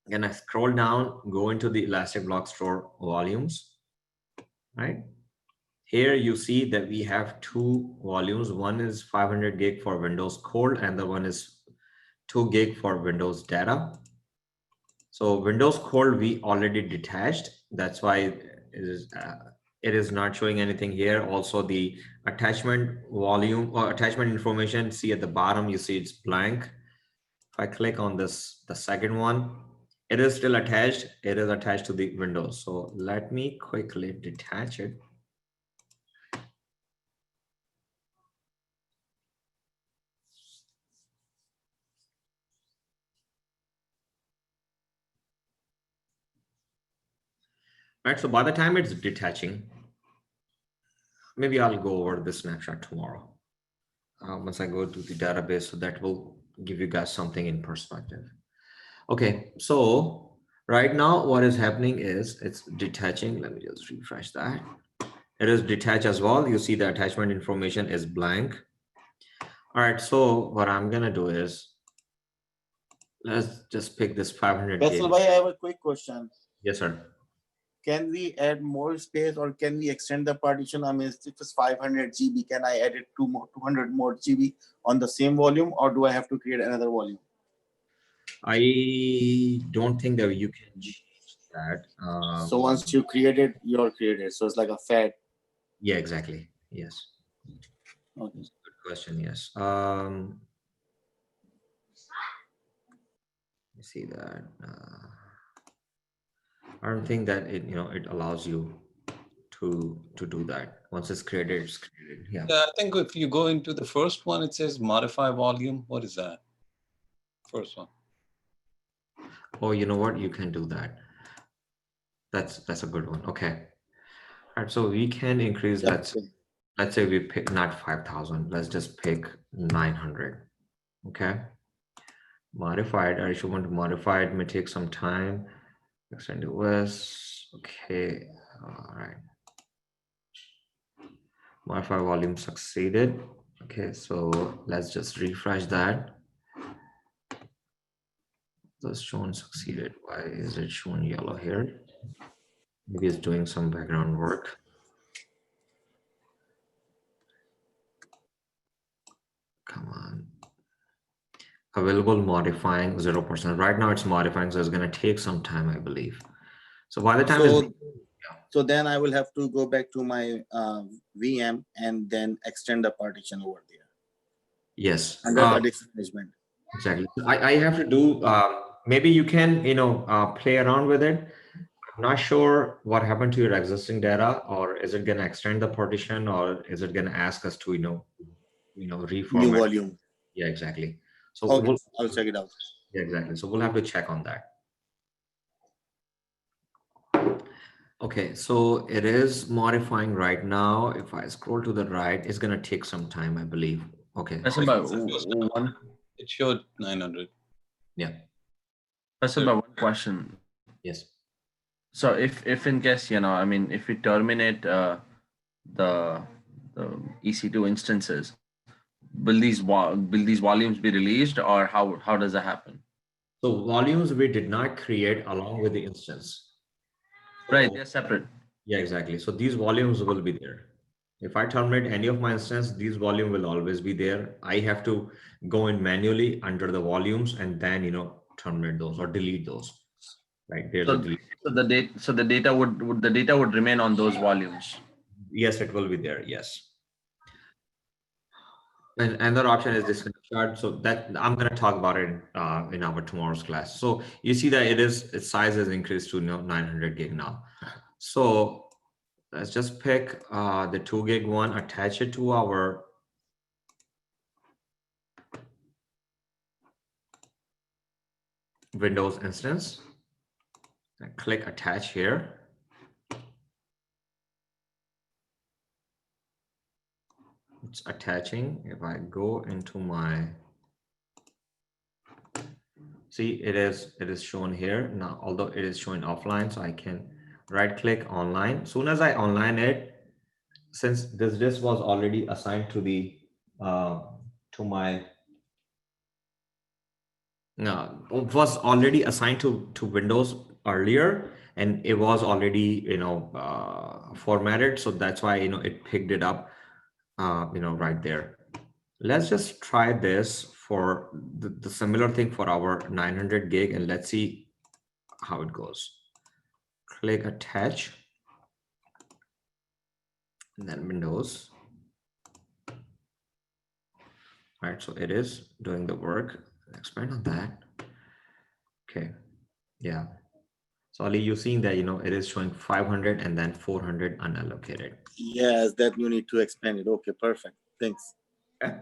And I scroll down, go into the Elastic Block Store volumes, right? Here you see that we have two volumes. One is 500 gig for Windows Cold, and the one is 2 gig for Windows Data. So Windows Cold we already detached. That's why it is not showing anything here. Also, the attachment volume or attachment information, see at the bottom, you see it's blank. If I click on this, the second one, it is still attached. It is attached to the Windows. So let me quickly detach it. Right, so by the time it's detaching, maybe I'll go over this snapshot tomorrow. Once I go to the database, so that will give you guys something in perspective. Okay, so right now what is happening is it's detaching. Let me just refresh that. It is detached as well. You see the attachment information is blank. All right, so what I'm gonna do is, let's just pick this 500 gig. I have a quick question. Yes, sir. Can we add more space or can we extend the partition? I mean, if it's 500 GB, can I add it 200 more GB on the same volume, or do I have to create another volume? I don't think that you can change that. So once you create it, you're created. So it's like a fat. Yeah, exactly. Yes. Okay. Good question. Yes. You see that. I don't think that it allows you to do that. Once it's created, it's created. Yeah. I think if you go into the first one, it says modify volume. What is that? First one. Oh, you know what? You can do that. That's a good one. Okay. All right. So we can increase. Yeah. Let's say we pick not 5,000. Let's just pick 900. Okay. Modified. I should want to modify it. May take some time. Extend to OS. Okay. All right. Modify volume succeeded. Okay, so let's just refresh that. That's shown succeeded. Why is it showing yellow here? Maybe it's doing some background work. Come on. Available modifying 0%. Right now it's modifying, so it's going to take some time, I believe. So by the time so then I will have to go back to my VM and then extend the partition over there. Yes. Under the disk management. Exactly. I have to do, maybe you can, play around with it. I'm not sure what happened to your existing data, or is it going to extend the partition, or is it going to ask us to, reformat? New volume. Yeah, exactly. So okay, I'll check it out. Yeah, exactly. So we'll have to check on that. Okay, so it is modifying right now. If I scroll to the right, it's going to take some time, I believe. Okay. That's about one. It showed 900. Yeah. That's about one question. Yes. So if in case, I mean, if we terminate the EC2 instances, will these volumes be released, or how does that happen? So volumes we did not create along with the instance. Right, they're separate. Yeah, exactly. So these volumes will be there. If I terminate any of my instance, these volume will always be there. I have to go in manually under the volumes and then terminate those or delete those. Right there's a delete. So the data would remain on those volumes. Yes, it will be there. Yes. And another option is this chart. So that I'm going to talk about it in our tomorrow's class. So you see that its size has increased to 900 gig now. So let's just pick the 2 gig one, attach it to our Windows instance. I click attach here. It's attaching. If I go into my, see, it is shown here now, although it is showing offline, so I can right click online. Soon as I online it, since this was already assigned to the to my no, it was already assigned to Windows earlier, and it was already formatted, so that's why it picked it up right there. Let's just try this for the similar thing for our 900 gig, and let's see how it goes. Click attach, and then Windows. Right, so it is doing the work. Expand on that. Okay, yeah. So Ali, you've seen that it is showing 500 and then 400 unallocated. Yes, that you need to expand it. Okay, perfect. Thanks. Okay.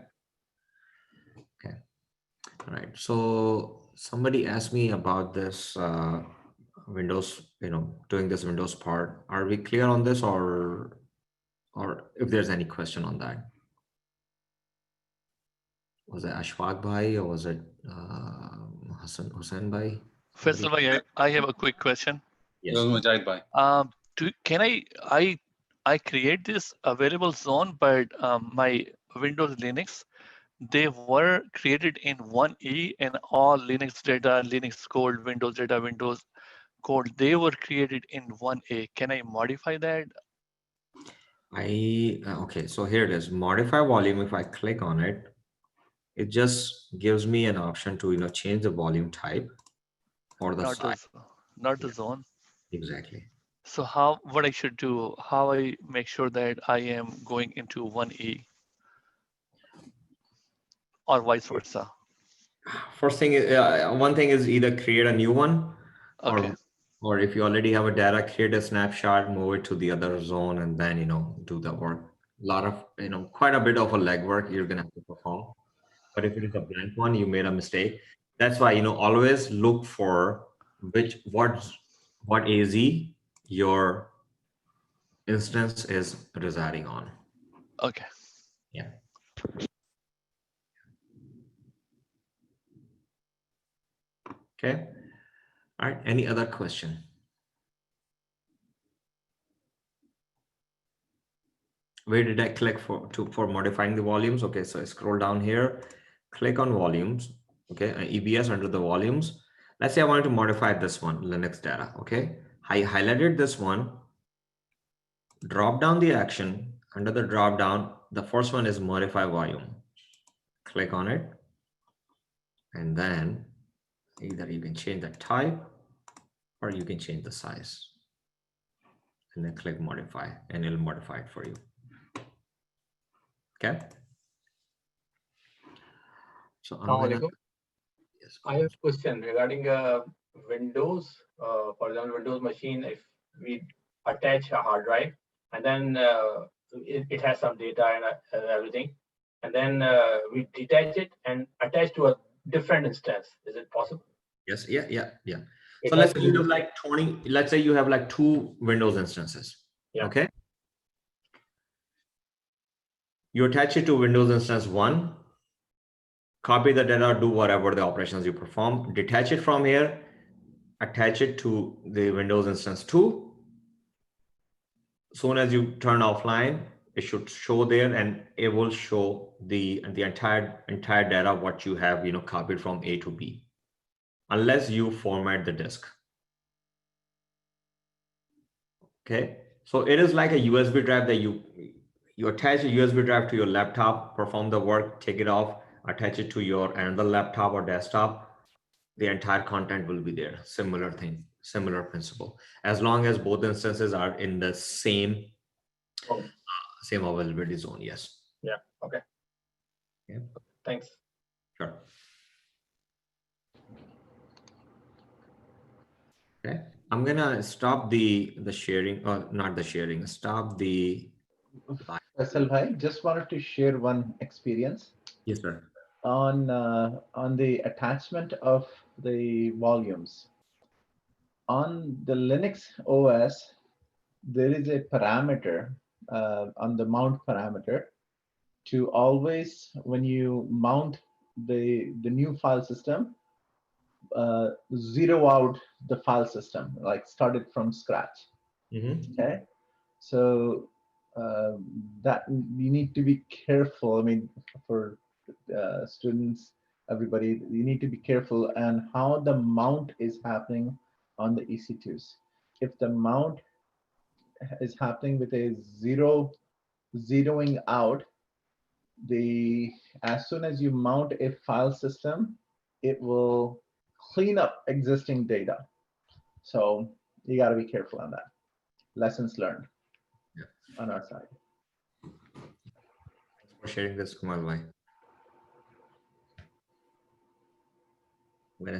Okay. All right. So somebody asked me about this Windows, doing this Windows part. Are we clear on this, or if there's any question on that? Was it Ashfaq Bhai, or was it Hussain Bhai? Faisal Bhai, I have a quick question. Yes. Mujahid Bhai. Can I create this available zone, but my Windows Linux, they were created in 1E, and all Linux data, Linux code, Windows data, Windows code, they were created in 1A. Can I modify that? Okay, so here it is, modify volume. If I click on it, it just gives me an option to change the volume type or the size. Not the zone. Exactly. So what I should do, how I make sure that I am going into 1E or vice versa? First thing is, one thing is either create a new one, Okay. or if you already have a data, create a snapshot, move it to the other zone, and then do the work. A lot of quite a bit of a legwork you're gonna have to perform. But if it is a blank one, you made a mistake. That's why always look for what AZ your instance is residing on. Okay. Yeah. Okay. All right. Any other question? Where did I click for modifying the volumes? Okay, so I scroll down here, click on volumes. Okay, EBS under the volumes. Let's say I wanted to modify this one, Linux data. Okay, I highlighted this one, drop down the action. Under the drop down, the first one is modify volume. Click on it, and then either you can change the type or you can change the size, and then click modify, and it'll modify it for you. Okay. So I'm gonna, yes. I have a question regarding Windows. For example, Windows machine, if we attach a hard drive and then it has some data and everything, and then we detach it and attach to a different instance. Is it possible? Yes. Yeah. So let's say you have like 20. Let's say you have like 2 Windows instances. Yeah. Okay. You attach it to Windows instance 1. Copy the data, do whatever the operations you perform, detach it from here, attach it to the Windows instance 2. Soon as you turn offline, it should show there, and it will show the entire data what you have copied from A to B, unless you format the disk. Okay, so it is like a USB drive that you attach a USB drive to your laptop, perform the work, take it off, attach it to your another laptop or desktop. The entire content will be there. Similar thing, similar principle. As long as both instances are in the same availability zone. Yes. Yeah. Okay. Yeah. Thanks. Sure. Okay. I'm gonna stop the sharing, or not the sharing. Stop the. Faisal Bhai, just wanted to share one experience. Yes, sir. On the attachment of the volumes. On the Linux OS, there is a parameter on the mount parameter to always, when you mount the new file system, zero out the file system, like start it from scratch. Okay, so that you need to be careful. I mean, for students, everybody, you need to be careful on how the mount is happening on the EC2s. If the mount is happening with a zeroing out, as soon as you mount a file system, it will clean up existing data. So you got to be careful on that. Lessons learned on our side. Thanks for sharing this, Kumal bhai. I'm gonna